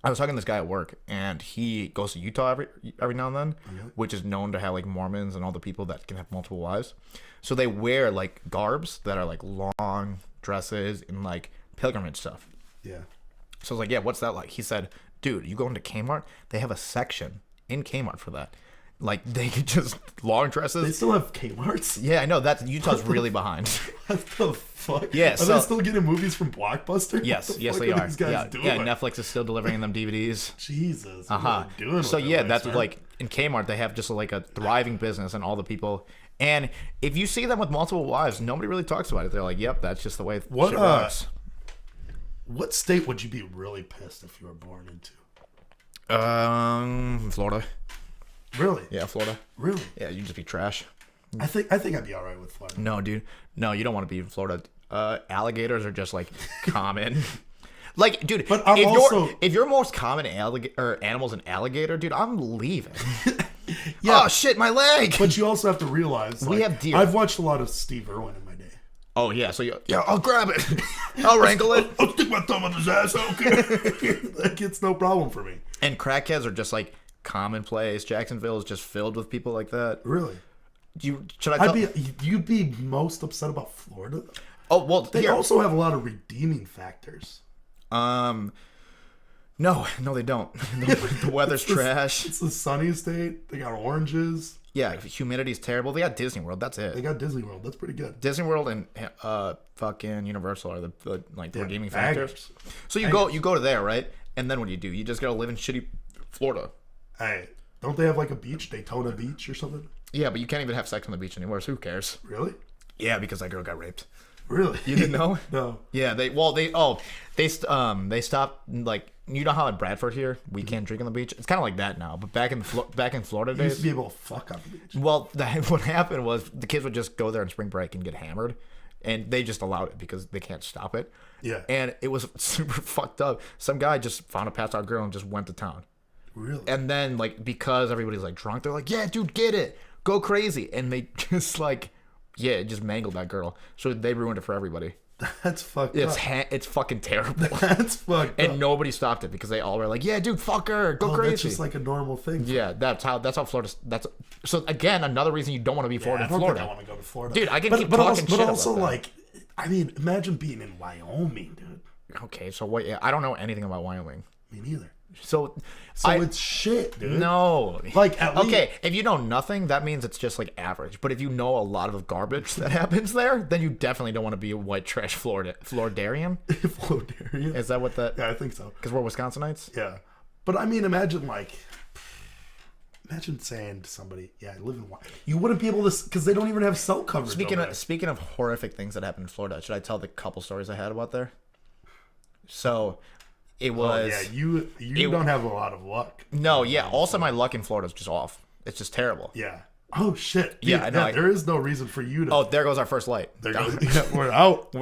I was talking to this guy at work, and he goes to Utah every now and then, which is known to have like Mormons and all the people that can have multiple wives. So they wear like garbs that are like long dresses and like pilgrimage stuff. Yeah. So I was like, yeah, what's that like? He said, dude, you go into Kmart, they have a section in Kmart for that. Like, they could just long dresses. They still have Kmarts? Yeah, I know. Utah's really behind. What the fuck? Yeah, are they still getting movies from Blockbuster? Yes, they are. These guys doing? Netflix is still delivering them DVDs. Jesus. Doing so yeah, that's like in Kmart they have just like a thriving business and all the people. And if you see them with multiple wives, nobody really talks about it. They're like, "Yep, that's just the way shit works." What state would you be really pissed if you were born into? Florida. Really? Yeah, Florida. Really? Yeah, you'd just be trash. I think I'd be all right with Florida. No, dude. No, you don't want to be in Florida. Alligators are just like common. Like, dude, but if your most common animal's an alligator, dude, I'm leaving. Yeah. Oh shit, my leg. But you also have to realize we have deer. I've watched a lot of Steve Irwin in my day. Oh yeah, so I'll grab it. I'll wrangle it. I'll stick my thumb on his ass. Okay. Like, it's no problem for me. And crackheads are just like commonplace. Jacksonville is just filled with people like that. Really? You'd be most upset about Florida? Oh well, they also have a lot of redeeming factors. No, they don't. The weather's trash. It's the sunny state. They got oranges. Yeah, humidity's terrible. They got Disney World. That's it. They got Disney World. That's pretty good. Disney World and fucking Universal are the redeeming factors. So you go to there, right? And then what do? You just gotta live in shitty Florida. Hey, don't they have like a beach, Daytona Beach or something? Yeah, but you can't even have sex on the beach anymore. So who cares? Really? Yeah, because that girl got raped. Really? You didn't know? No. Yeah, they stopped, like, you know how at Bradford here we can't drink on the beach. It's kind of like that now, but back in Florida days, you used to be able to fuck on the beach. Well, what happened was the kids would just go there on spring break and get hammered, and they just allowed it because they can't stop it. Yeah. And it was super fucked up. Some guy just found a passed out girl and just went to town. Really? And then like because everybody's like drunk, they're like, yeah, dude, get it, go crazy, and they just like. Yeah, it just mangled that girl. So they ruined it for everybody. That's fucked up. It's fucking terrible. That's fucked up. And nobody stopped it because they all were like, yeah, dude, fuck her. Go crazy. That's just like a normal thing. Yeah, that's how Florida... So, again, another reason you don't want to be Florida. I don't think I want to go to Florida. Dude, I can keep talking shit But also, about like, I mean, imagine being in Wyoming, dude. Okay, so what... Yeah, I don't know anything about Wyoming. Me neither. So it's shit, dude. No. Like, at least... Okay, if you know nothing, that means it's just like average. But if you know a lot of garbage that happens there, then you definitely don't want to be a white trash Floridarian. Floridarian? Is that what that... Yeah, I think so. Because we're Wisconsinites? Yeah. But I mean, imagine saying to somebody, yeah, I live in Wyoming. You wouldn't be able to... Because they don't even have cell coverage. Speaking of horrific things that happened in Florida, should I tell the couple stories I had about there? So... It was. Oh, yeah, you don't have a lot of luck. No, yeah. Also, my luck in Florida is just off. It's just terrible. Yeah. Oh shit. Dude, yeah, I know. There is no reason for you to. Oh, there goes our first light. There goes. We're out.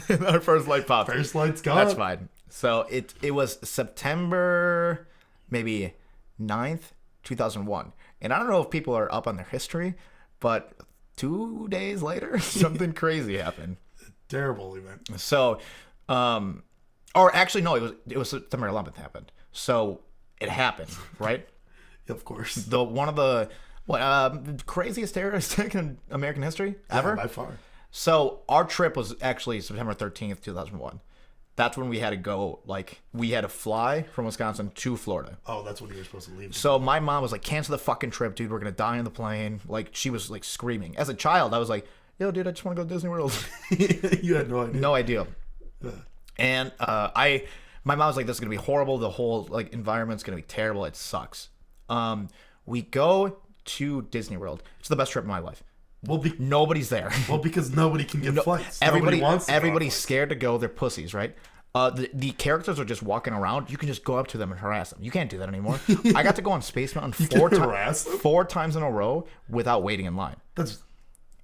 Our first light popped. First light's gone. That's fine. So it was September, maybe 9th, 2001, and I don't know if people are up on their history, but 2 days later, something crazy happened. Terrible event. So, or actually, no, it was September 11th happened. So it happened, right? Of course. One of the craziest terrorist attack in American history ever. Yeah, by far. So our trip was actually September 13th, 2001. That's when we had to go. Like we had to fly from Wisconsin to Florida. Oh, that's when you were supposed to leave. So my mom was like, "Cancel the fucking trip, dude. We're gonna die on the plane." Like she was like screaming. As a child, I was like, "Yo, dude, I just want to go to Disney World." You had no idea. No idea. And my mom was like, "This is gonna be horrible. The whole like environment's gonna be terrible. It sucks." We go to Disney World. It's the best trip of my life. Well, nobody's there. Well, because nobody can get flights. Everybody's scared to go. They're pussies, right? The characters are just walking around. You can just go up to them and harass them. You can't do that anymore. I got to go on Space Mountain four times in a row without waiting in line.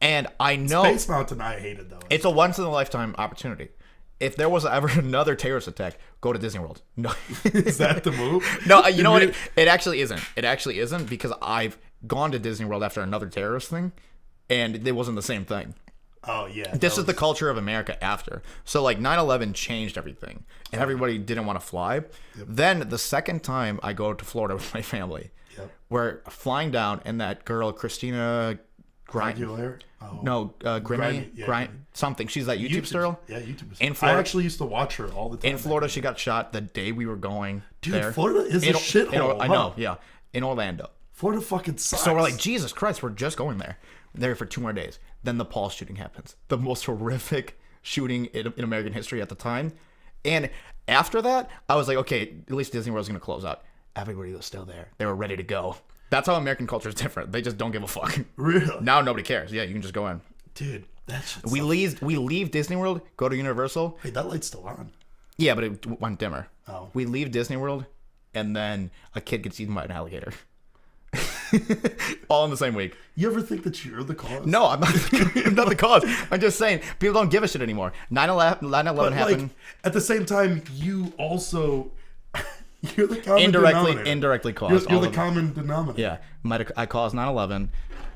And I know Space Mountain I hated though. It's a once in a lifetime opportunity. If there was ever another terrorist attack, go to Disney World. No, is that the move? No, you know what? It actually isn't. It actually isn't because I've gone to Disney World after another terrorist thing, and it wasn't the same thing. Oh, yeah. This is the culture of America after. So, like, 9/11 changed everything, and everybody didn't want to fly. Yep. Then, the second time I go to Florida with my family, we're flying down, and that girl, Christina Aguilera? Oh. No, Grimmy, something. She's that YouTube star. Yeah, YouTube. In Florida, I actually used to watch her all the time. In Florida, she got shot the day we were going. Dude, there. Florida is a shithole. I know, yeah. In Orlando. Florida fucking sucks. So we're like, Jesus Christ, we're just going there. There for 2 more days. Then the Paul shooting happens. The most horrific shooting in American history at the time. And after that, I was like, okay, at least Disney World's going to close out. Everybody was still there. They were ready to go. That's how American culture is different. They just don't give a fuck. Really? Now nobody cares. Yeah, you can just go in. Dude, that's we leave Disney World, go to Universal. Hey, that light's still on. Yeah, but it went dimmer. Oh. We leave Disney World, and then a kid gets eaten by an alligator. All in the same week. You ever think that you're the cause? No, I'm not. I'm not the cause. I'm just saying people don't give a shit anymore. 9/11 happened. Like, at the same time, you also you're the common indirectly caused. You're the common denominator. Yeah, I caused 9/11.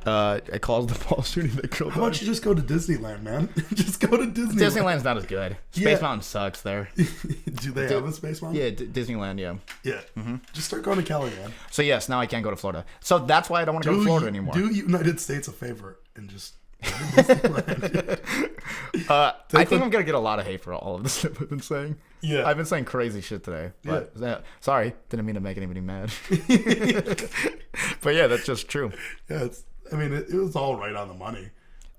I caused the Paul shooting that killed. How about you just go to Disneyland, man? Just go to Disneyland. Disneyland's not as good. Space Mountain sucks there. Do they have a Space Mountain? Yeah, Disneyland. Yeah. Yeah. Mm-hmm. Just start going to Cali, man. So yes, now I can't go to Florida. So that's why I don't want to go to Florida anymore. Do United States a favor and just go to Disneyland. I think I'm gonna get a lot of hate for all of this stuff I've been saying. Yeah. I've been saying crazy shit today. But sorry, didn't mean to make anybody mad. But yeah, that's just true. Yeah, it was all right on the money.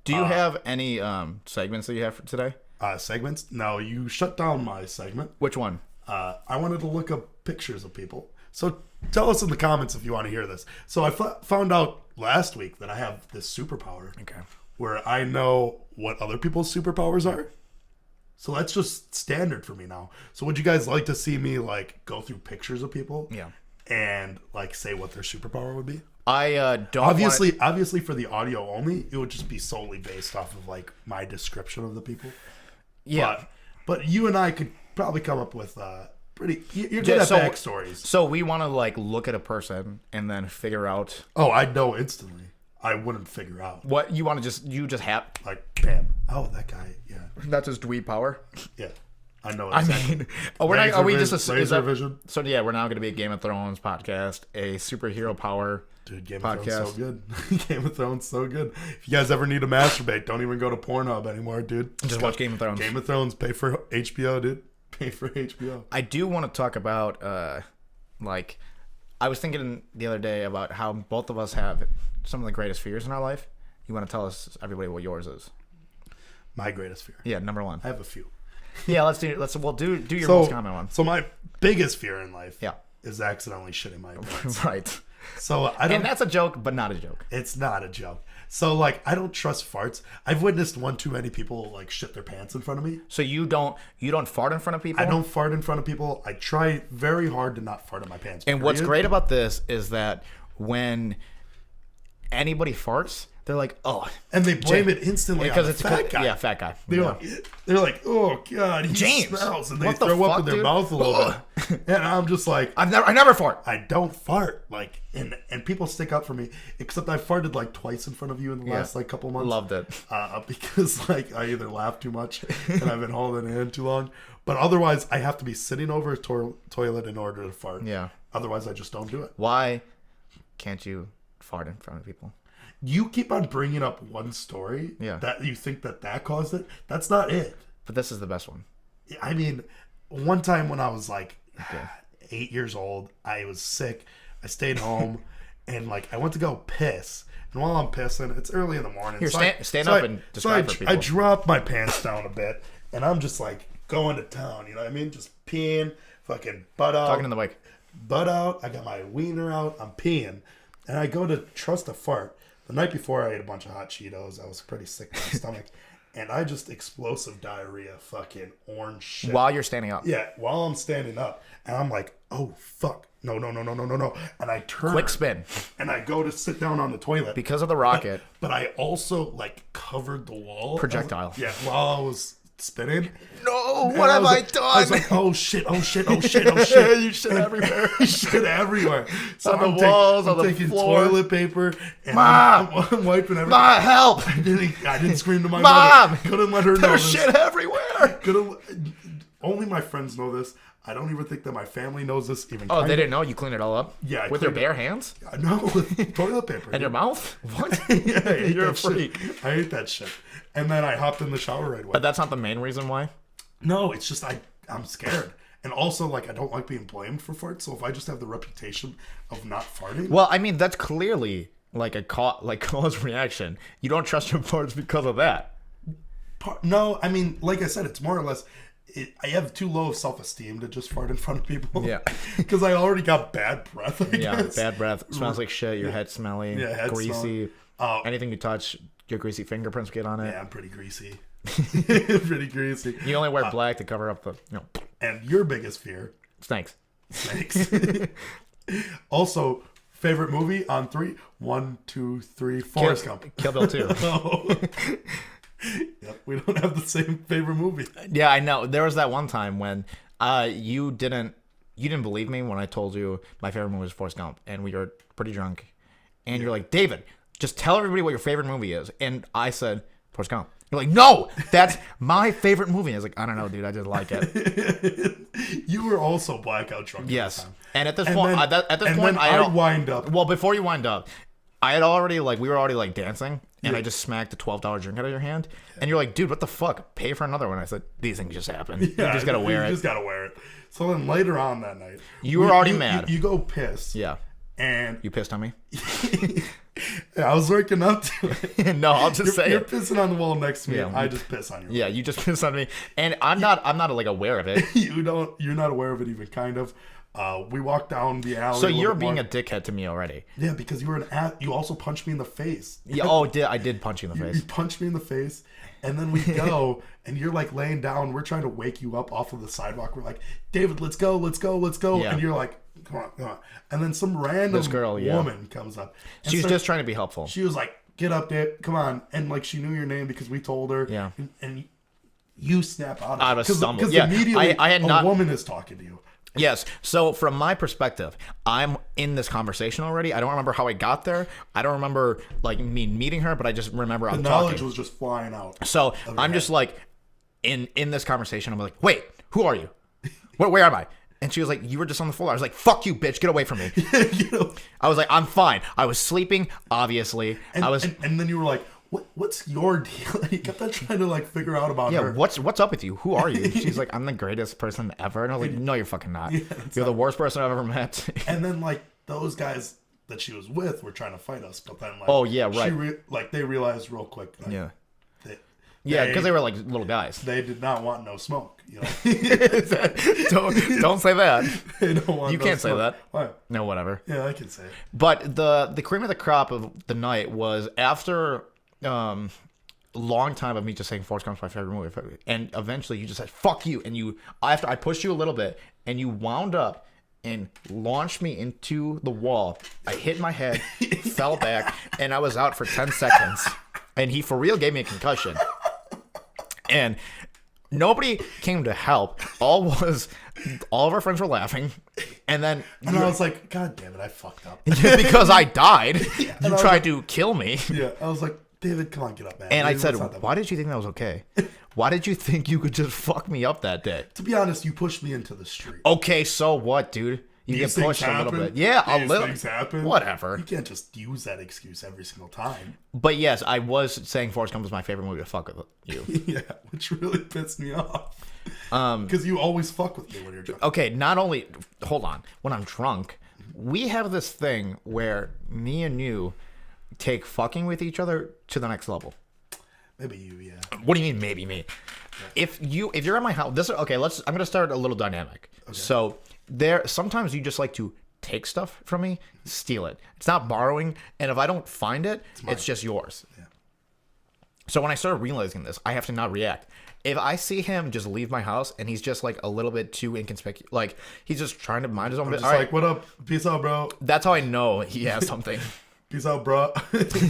Do you have any segments that you have for today? Segments? No, you shut down my segment. Which one? I wanted to look up pictures of people. So tell us in the comments if you want to hear this. So I found out last week that I have this superpower. Okay. Where I know what other people's superpowers are. So that's just standard for me now. So would you guys like to see me like go through pictures of people? Yeah. And like say what their superpower would be? I don't obviously for the audio only, it would just be solely based off of like my description of the people. Yeah. But you and I could probably come up with you're good at backstories. So we want to like look at a person and then figure out. Oh, I'd know instantly. I wouldn't figure out. What you want to you just have like bam. Oh, that guy. Yeah. That's his dweeb power. Yeah. I know. Exactly. I mean, are we just vision? So yeah, we're now going to be a Game of Thrones podcast, a superhero power. Dude, Game of Thrones so good. Game of Thrones so good. If you guys ever need to masturbate, don't even go to Pornhub anymore, dude. Just watch Game of Thrones. Game of Thrones. Pay for HBO, dude. Pay for HBO. I do want to talk about, like, I was thinking the other day about how both of us have some of the greatest fears in our life. You want to tell us, everybody, what yours is? My greatest fear. Yeah, number one. I have a few. Yeah, do your most common one. So my biggest fear in life yeah. is accidentally shitting my pants. Right. So I don't. And that's a joke, but not a joke. It's not a joke. So like I don't trust farts. I've witnessed one too many people like shit their pants in front of me. So you don't fart in front of people? I don't fart in front of people. I try very hard to not fart in my pants. And what's great about this is that when anybody farts, they're like, oh, and they blame it instantly because it's fat guy. Yeah, fat guy. They're like, oh god, he smells, and they throw up in their mouth a little bit. And I'm just like, I never fart. I don't fart. Like, and people stick up for me. Except I farted like twice in front of you in the last like couple months. Loved it because like I either laugh too much and I've been holding it in too long, but otherwise I have to be sitting over a toilet in order to fart. Yeah. Otherwise I just don't do it. Why can't you fart in front of people? You keep on bringing up one story that you think that caused it. That's not it. But this is the best one. I mean, one time when I was like 8 years old, I was sick. I stayed home and like I went to go piss. And while I'm pissing, it's early in the morning. Here, stand up and describe for people. I dropped my pants down a bit and I'm just like going to town. You know what I mean? Just peeing, fucking butt out. Talking in the mic. Butt out. I got my wiener out. I'm peeing. And I go to trust a fart. The night before, I ate a bunch of hot Cheetos. I was pretty sick in my stomach. And I just explosive diarrhea, fucking orange shit. While you're standing up? Yeah, while I'm standing up. And I'm like, oh, fuck. No. And I turn. Quick spin. And I go to sit down on the toilet. Because of the rocket. But I also, like, covered the wall. Projectile. While I was spitting. No, what have I done? I was like, oh shit. You shit everywhere. You shit everywhere. So on the walls, on the taking floor. toilet paper and Mom! I'm wiping everything. Mom, help! I didn't scream to my Mom! mother. Couldn't let her know There's this. shit everywhere. Only my friends know this. I don't even think that my family knows this. Even they didn't know you cleaned it all up? Yeah, with your bare hands? No, with toilet paper. And your mouth? What? Yeah, You're a freak. Shit. I hate that shit. And then I hopped in the shower right away. But that's not the main reason why? No, it's just I'm scared. And also, like, I don't like being blamed for farts. So if I just have the reputation of not farting. Well, I mean, that's clearly like a cause reaction. You don't trust your farts because of that. No, I mean, like I said, it's more or less. I have too low of self-esteem to just fart in front of people. Yeah. Because I already got bad breath, I guess. Bad breath. Smells like shit. Your head's smelly. Yeah, head greasy. Anything you touch, your greasy fingerprints get on it. Yeah, I'm pretty greasy. Pretty greasy. You only wear black to cover up the... And your biggest fear? Snakes. Also, favorite movie on 3? 1, 2, 3, Forrest Gump. Kill Bill 2. Yep, we don't have the same favorite movie. Yeah, I know. There was that one time when you didn't believe me when I told you my favorite movie was Forrest Gump, and we were pretty drunk, and you're like, David, just tell everybody what your favorite movie is, and I said Forrest Gump. You're like, no, that's my favorite movie. I was like, I don't know, dude, I just like it. You were also blackout drunk. Yes, at the time. And at this point, I wind up. Well, before you wind up, I had already we were already dancing, and I just smacked a $12 drink out of your hand, and you're like, dude, what the fuck? Pay for another one. I said, these things just happen. Yeah, you just gotta wear it. You just gotta wear it. So then later on that night, you were already mad. You go piss. Yeah. And you pissed on me. I was working up to it. No, I'll just say you're pissing on the wall next to me. Yeah, I just piss on you. Yeah, you just piss on me, and I'm not aware of it. You're not aware of it even kind of. We walked down the alley. So you're being a dickhead to me already. Yeah, because you were you also punched me in the face. Yeah. I did punch you in the face. You punched me in the face, and then we go, and you're like laying down. We're trying to wake you up off of the sidewalk. We're like, David, let's go. Yeah. And you're like, come on. And then some random woman comes up. She's just trying to be helpful. She was like, get up, Dave. Come on. And like she knew your name because we told her. Yeah. And you snap out of a stumble. Because immediately a woman is talking to you. Yes. So from my perspective, I'm in this conversation already. I don't remember how I got there. I don't remember me meeting her, but I just remember I'm talking. The knowledge was just flying out. So I'm just in this conversation. I'm like, wait, who are you? Where am I? And she was like, you were just on the floor. I was like, fuck you, bitch. Get away from me. I was like, I'm fine. I was sleeping, obviously. And then you were like, what's your deal? And you kept on trying to figure out about her. Yeah, what's up with you? Who are you? She's like, I'm the greatest person ever. And I was like, no, you're fucking not. Yeah, you're the worst person I've ever met. And then those guys that she was with were trying to fight us, but then oh yeah, right. They realized real quick. Yeah, because they were little guys. They did not want no smoke. Don't say that. They don't want. You can't say that. Why? No, whatever. Yeah, I can say it. But the cream of the crop of the night was after long time of me just saying Forrest Gump's my favorite movie, and eventually you just said fuck you, and after I pushed you a little bit, and you wound up and launched me into the wall. I hit my head, fell back, and I was out for 10 seconds. And he for real gave me a concussion. And nobody came to help. All of our friends were laughing. And then I was like, God damn it, I fucked up. Because I died. Yeah, you tried to kill me. Yeah. I was like, David, come on, get up, man. And I said, why did you think that was okay? Why did you think you could just fuck me up that day? To be honest, you pushed me into the street. Okay, so what, dude? You get pushed a little bit. Yeah, a little. Things happen. Whatever. You can't just use that excuse every single time. But yes, I was saying Forrest Gump was my favorite movie to fuck with you. Yeah, which really pissed me off. Because you always fuck with me when you're drunk. Okay, not only... Hold on. When I'm drunk, we have this thing where me and you take fucking with each other to the next level. Maybe you, yeah. What do you mean, maybe me? Yeah. If you're at my house... I'm going to start a little dynamic. Okay. So... sometimes you just like to take stuff from me, steal it. It's not borrowing, and if I don't find it, it's just yours. Yeah. So when I started realizing this, I have to not react. If I see him just leave my house and he's just a little bit too inconspicuous, he's just trying to mind his own business. All right, what up? Peace out, bro. That's how I know he has something. Peace out, bro.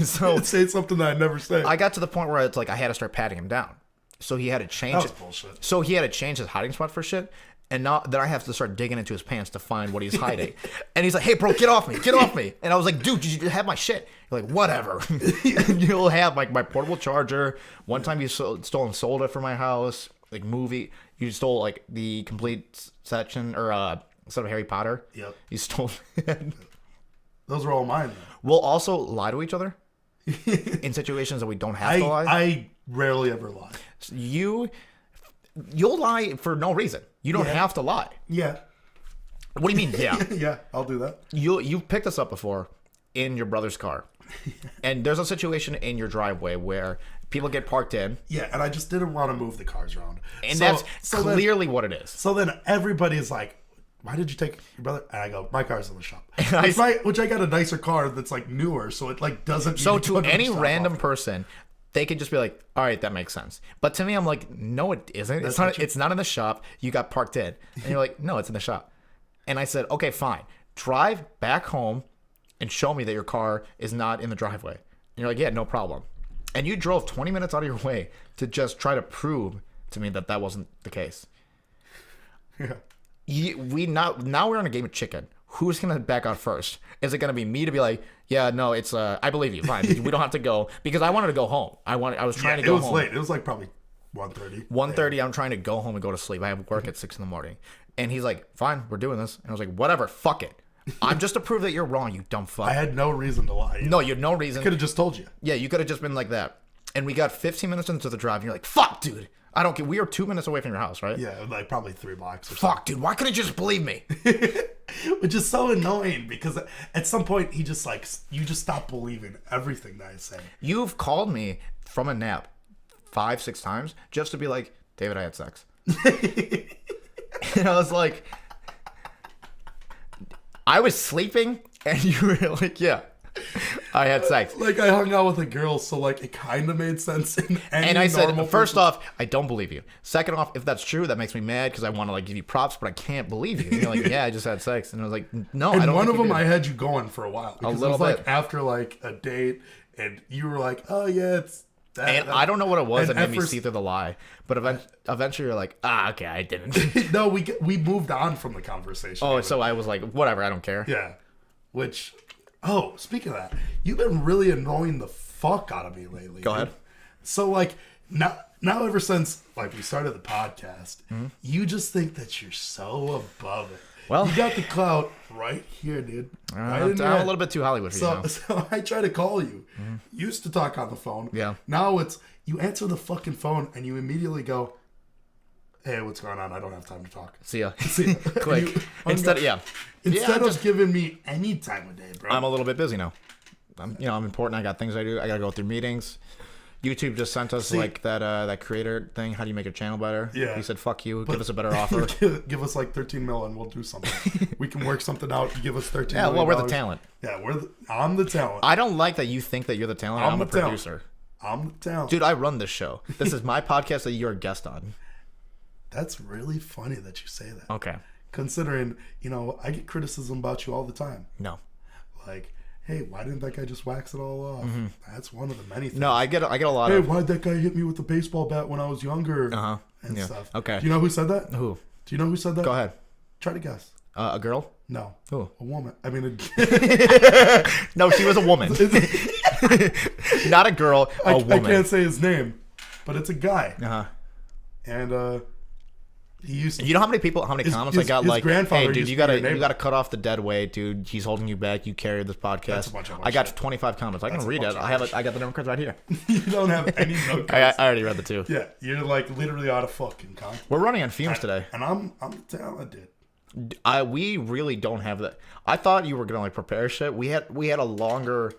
So say something that I never say. I got to the point where it's I had to start patting him down. So he had to change That was bullshit. So he had to change his hiding spot for shit. And now then I have to start digging into his pants to find what he's hiding. And he's like, hey, bro, get off me. Get off me. And I was like, dude, did you have my shit? You're like, whatever. You'll have like my portable charger. One time you stole and sold it from my house. Like movie. You stole like the complete section or set of Harry Potter. Yep. You stole it. Those are all mine, though. We'll also lie to each other in situations that we don't have to lie. I rarely ever lie. You'll lie for no reason. You don't have to lie. Yeah. What do you mean? Yeah. Yeah, I'll do that. You've picked us up before in your brother's car, and there's a situation in your driveway where people get parked in. Yeah, and I just didn't want to move the cars around. And that's clearly what it is. So then everybody's like, why did you take your brother? And I go, my car's in the shop. Which I got a nicer car that's like newer, so it like doesn't. So to any random person, they could just be like, all right, that makes sense. But to me, I'm like, no, it isn't. It's not in the shop. You got parked in. And you're like, no, it's in the shop. And I said, okay, fine. Drive back home and show me that your car is not in the driveway. And you're like, yeah, no problem. And you drove 20 minutes out of your way to just try to prove to me that wasn't the case. Yeah. Now we're on a game of chicken. Who's going to back out first? Is it going to be me to be like, yeah, no, it's I believe you. Fine. We don't have to go because I wanted to go home. I was trying to go home. It was late. It was like probably 1:30. 1:30. I'm trying to go home and go to sleep. I have work at 6 a.m. And he's like, fine, we're doing this. And I was like, whatever, fuck it. I'm just to prove that you're wrong, you dumb fuck. I had no reason to lie. No, you had no reason. I could have just told you. Yeah, you could have just been like that. And we got 15 minutes into the drive, and you're like, fuck, dude. I don't care. We are 2 minutes away from your house, right? Yeah, like probably 3 blocks or fuck, dude. Why couldn't you just believe me? Which is so annoying because at some point he just like, you just stop believing everything that I say. You've called me from a nap 5-6 times just to be like, David, I had sex. And I was like, I was sleeping and you were like, yeah, I had sex. Like I hung out with a girl, so like it kind of made sense. And I said, first off, I don't believe you. Second off, if that's true, that makes me mad because I want to like give you props, but I can't believe you. And you're like, yeah, I just had sex. And I was like, no, and I don't. One of them, I had you going for a while. A little bit. Like after like a date, and you were like, oh yeah, it's. And I don't know what it was that made me see through the lie, but eventually you're like, okay, I didn't. No, we moved on from the conversation. Oh, so I was like, whatever, I don't care. Yeah, which, speaking of that, you've been really annoying the fuck out of me lately. Go ahead. So like now ever since like we started the podcast, you just think that you're so above it. Well, you got the clout right here, dude. I'm a little bit too Hollywood for you now. So I try to call you. Used to talk on the phone. Yeah. Now it's you answer the fucking phone and you immediately go, "Hey, what's going on? I don't have time to talk." See ya. Click. Instead of giving me any time of day, bro. I'm a little bit busy now. I'm important. I got things I do. I got to go through meetings. YouTube just sent us that creator thing. How do you make a channel better? Yeah. He said, "Fuck you. Give us a better offer. Give us like 13 mil and we'll do something. We can work something out. Give us 13. Yeah. Well, we're the talent. Yeah, I'm the talent. I don't like that you think that you're the talent. I'm a producer. I'm the talent. Dude, I run this show. This is my podcast that you're a guest on. That's really funny that you say that. Okay. Considering, I get criticism about you all the time. No. Like, hey, why didn't that guy just wax it all off? Mm-hmm. That's one of the many things. No, I get a lot of. Hey, why'd that guy hit me with the baseball bat when I was younger? And stuff. Okay. Do you know who said that? Who? Do you know who said that? Go ahead. Try to guess. A girl? No. Who? A woman. I mean, no, she was a woman. Not a girl. A woman. I can't say his name, but it's a guy. And he used to, you know how many comments I got like, hey dude, you gotta cut off the dead weight, dude. He's holding you back. You carry this podcast. That's a bunch of I got 25 comments. I can read it. I got the number cards right here. You don't have any note cards. I already read the two. Yeah, you're like literally out of fucking con. We're running on fumes today. And I'm talented. We really don't have that. I thought you were gonna like prepare shit. We had a longer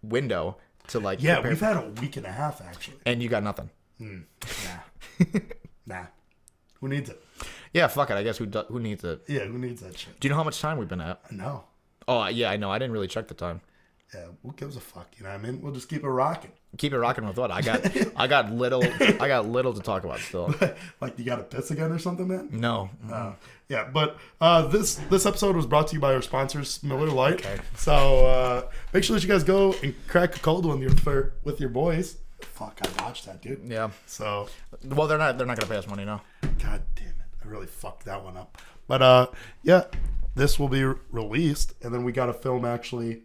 window to like. Yeah, we've had a week and a half actually. And you got nothing. Nah. Who needs it? Yeah, fuck it. I guess who needs it? Yeah, who needs that shit? Do you know how much time we've been at? No. Oh yeah, I know. I didn't really check the time. Yeah, who gives a fuck? You know what I mean? We'll just keep it rocking. Keep it rocking with what? I got little to talk about still. Like you got to piss again or something, man? No. Yeah, but this episode was brought to you by our sponsors, Miller Lite. Okay. So make sure that you guys go and crack a cold one with your boys. Fuck, I watched that, dude. Yeah. So, well, they're not gonna pay us money now. God damn it, I really fucked that one up. But yeah, this will be released, and then we got to film actually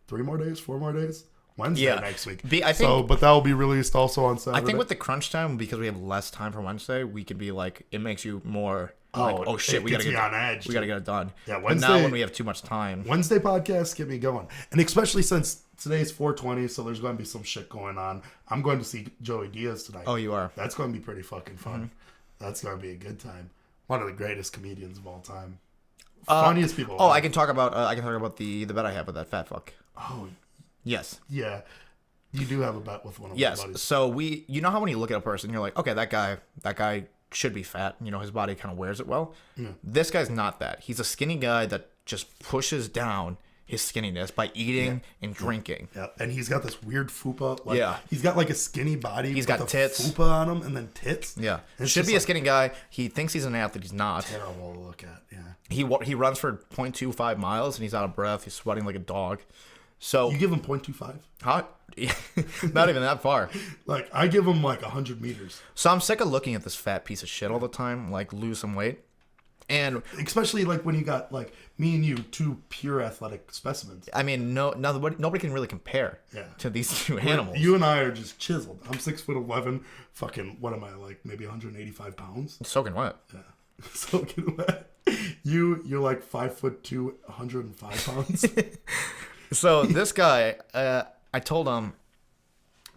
4 more days. Wednesday next week. I think, but that will be released also on Saturday. I think with the crunch time, because we have less time for Wednesday, we could be like, it makes you more like, oh shit, we gotta get on edge. We gotta get it done. Yeah, Wednesday. But now when we have too much time, Wednesday podcasts get me going, and especially since today's 420, so there's going to be some shit going on. I'm going to see Joey Diaz tonight. Oh, you are. That's going to be pretty fucking fun. Mm-hmm. That's going to be a good time. One of the greatest comedians of all time. Funniest people. Oh, I can talk about the bet I have with that fat fuck. Oh, yes. Yeah. You do have a bet with one of my buddies. Yes. So you know how when you look at a person, you're like, okay, that guy should be fat. You know, his body kind of wears it well. Yeah. This guy's not that. He's a skinny guy that just pushes down his skinniness by eating and drinking. Yeah. And he's got this weird fupa. He's got like a skinny body. He's got tits. Fupa on him and then tits. Yeah. Should be a skinny guy. He thinks he's an athlete. He's not. Terrible to look at. Yeah. He runs for 0.25 miles and he's out of breath. He's sweating like a dog. So you give him 0.25? Huh? Not even that far. Like, I give him like 100 meters. So I'm sick of looking at this fat piece of shit all the time, like lose some weight. And especially like when you got like me and you, two pure athletic specimens. I mean, nobody can really compare to these two animals. You and I are just chiseled. I'm 6'11". Fucking, what am I, like maybe 185 pounds? Soaking wet. Yeah. Soaking wet. You're like 5'2", 105 pounds. So this guy, I told him,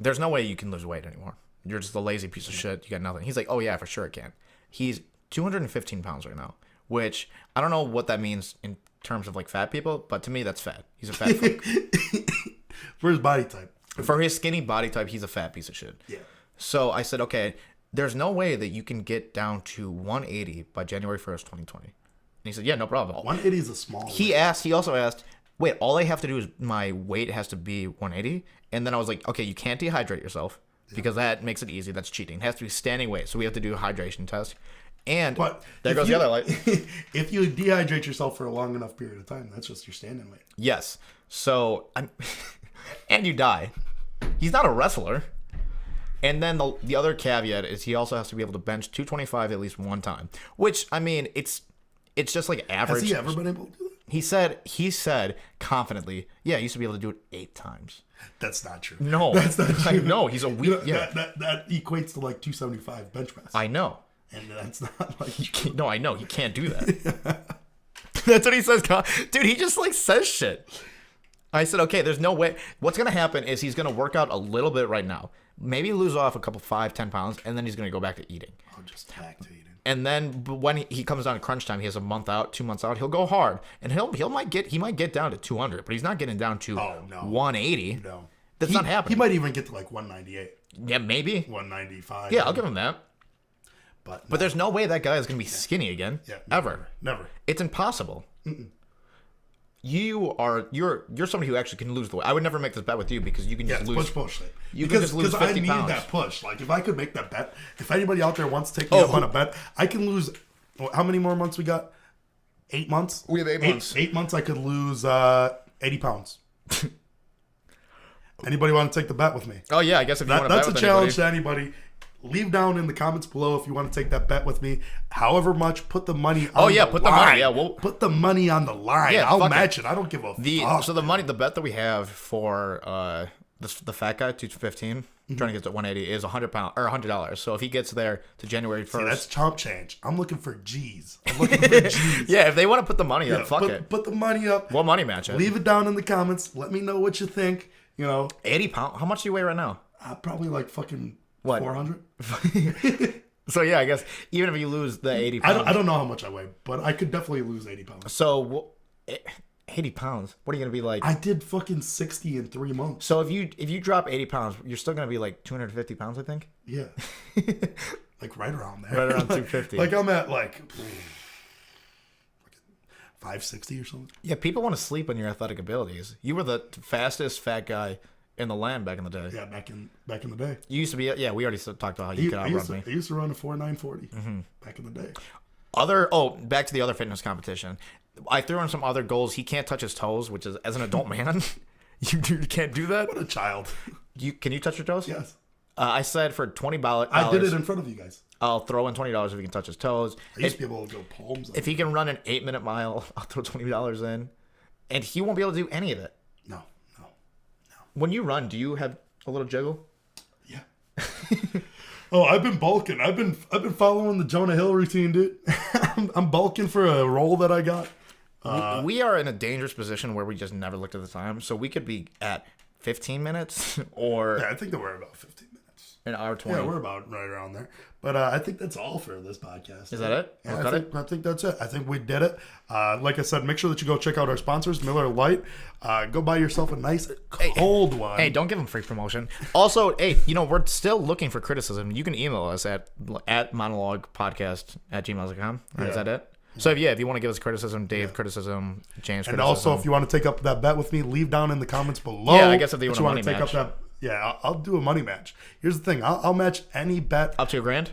there's no way you can lose weight anymore. You're just a lazy piece of shit. You got nothing. He's like, oh yeah, for sure I can. He's 215 pounds right now, which I don't know what that means in terms of like fat people, but to me that's fat. He's a fat fuck. For his body type. For his skinny body type, he's a fat piece of shit. Yeah. So I said, okay, there's no way that you can get down to 180 by January 1st, 2020. And he said, yeah, no problem. 180 is a small weight. He also asked, wait, all I have to do is my weight has to be 180? And then I was like, okay, you can't dehydrate yourself because that makes it easy. That's cheating. It has to be standing weight. So we have to do a hydration test. And there goes the other light. If you dehydrate yourself for a long enough period of time, that's just your standing weight. Yes. So, and you die. He's not a wrestler. And then the other caveat is he also has to be able to bench 225 at least one time. Which, I mean, it's just like average. Has he ever been able to do that? He said confidently, yeah, I used to be able to do it 8 times. That's not true. No. That's not true. No, he's a weak. That equates to like 275 bench press. I know. And that's not like... No, I know. He can't do that. That's what he says. Dude, he just like says shit. I said, okay, there's no way. What's going to happen is he's going to work out a little bit right now. Maybe lose off a couple 5-10 pounds, and then he's going to go back to eating. Oh, just back to eating. And then when he comes down to crunch time, he has a month out, 2 months out. He'll go hard, and he might get down to 200, but he's not getting down to 180. No, that's not happening. He might even get to like 198. Yeah, maybe 195. Yeah, I'll give him that. But there's no way that guy is going to be skinny again. Yeah, ever. Never. It's impossible. Mm-mm. You're somebody who actually can lose the weight. I would never make this bet with you because you can just lose. Push. You can just lose 50 pounds. I need that push. Like if I could make that bet, if anybody out there wants to take me up on a bet, I can lose. How many more months we got? 8 months. We have 8 months. 8 months. I could lose 80 pounds. Anybody want to take the bet with me? Oh yeah, I guess if you want to bet with that's a challenge to anybody. Leave down in the comments below if you want to take that bet with me. However much, put the money on the line. Put the money. Yeah, put the money on the line. Yeah, I'll match it. I don't give a fuck. So the bet that we have for the fat guy, 215, trying to get to 180, is $100. So if he gets there to January 1st, that's chump change. I'm looking for G's. Yeah, if they want to put the money up, fuck it. Put the money up. We'll money match it. Leave it down in the comments. Let me know what you think. 80 pounds. How much do you weigh right now? Probably like fucking 400. So yeah, I guess even if you lose the 80 pounds. I don't know how much I weigh, but I could definitely lose 80 pounds. So 80 pounds. What are you going to be like? I did fucking 60 in 3 months. So if you drop 80 pounds, you're still going to be like 250 pounds, I think? Yeah. Like right around there. Right around 250. Like I'm at like 560 or something. Yeah, people want to sleep on your athletic abilities. You were the fastest fat guy in the land back in the day. Yeah, back in the day. You used to be. Yeah, we already talked about how you could outrun me. I used to run a 4.940 back in the day. Back to the other fitness competition. I threw in some other goals. He can't touch his toes, which is, as an adult man, you can't do that. What a child. Can you touch your toes? Yes. I said for $20. I did it in front of you guys. I'll throw in $20 if he can touch his toes. I used to be able to go palms. If he can run an 8-minute mile, I'll throw $20 in, and he won't be able to do any of it. No. When you run, do you have a little jiggle? Yeah. Oh, I've been bulking. I've been following the Jonah Hill routine, dude. I'm bulking for a role that I got. We are in a dangerous position where we just never looked at the time, so we could be at 15 minutes or I think that we're about 15 minutes. An hour 20. Yeah, we're about right around there. But I think that's all for this podcast. Is that it? Yeah, I think that's it. I think we did it. Like I said, make sure that you go check out our sponsors, Miller Lite. Go buy yourself a nice cold one. Hey, don't give them free promotion. Also, hey, we're still looking for criticism. You can email us at monologuepodcast@gmail.com. Right, is that it? So if you want to give us criticism, Dave criticism, James criticism. And also, if you want to take up that bet with me, leave down in the comments below. Yeah, I guess if you want to take match. up that. Yeah, I'll do a money match. Here's the thing. I'll match any bet. Up to $1,000?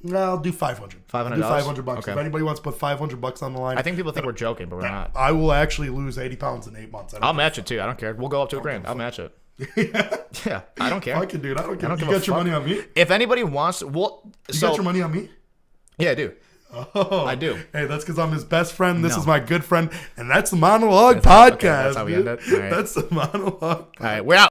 No, I'll do $500. $500? $500. Okay. If anybody wants to put $500 on the line. I think people think we're joking, but we're not. I will actually lose 80 pounds in 8 months. I'll match it too. I don't care. We'll go up to $1,000. I'll match it. Yeah, I don't care. I can do it. I don't care. You got your money on me? If anybody wants, you got your money on me? Yeah, I do. Oh, I do. Hey, that's because I'm his best friend. This is my good friend, and that's the Monologue Podcast. Okay, that's how we end it. Right. That's the Monologue. All right, we're out.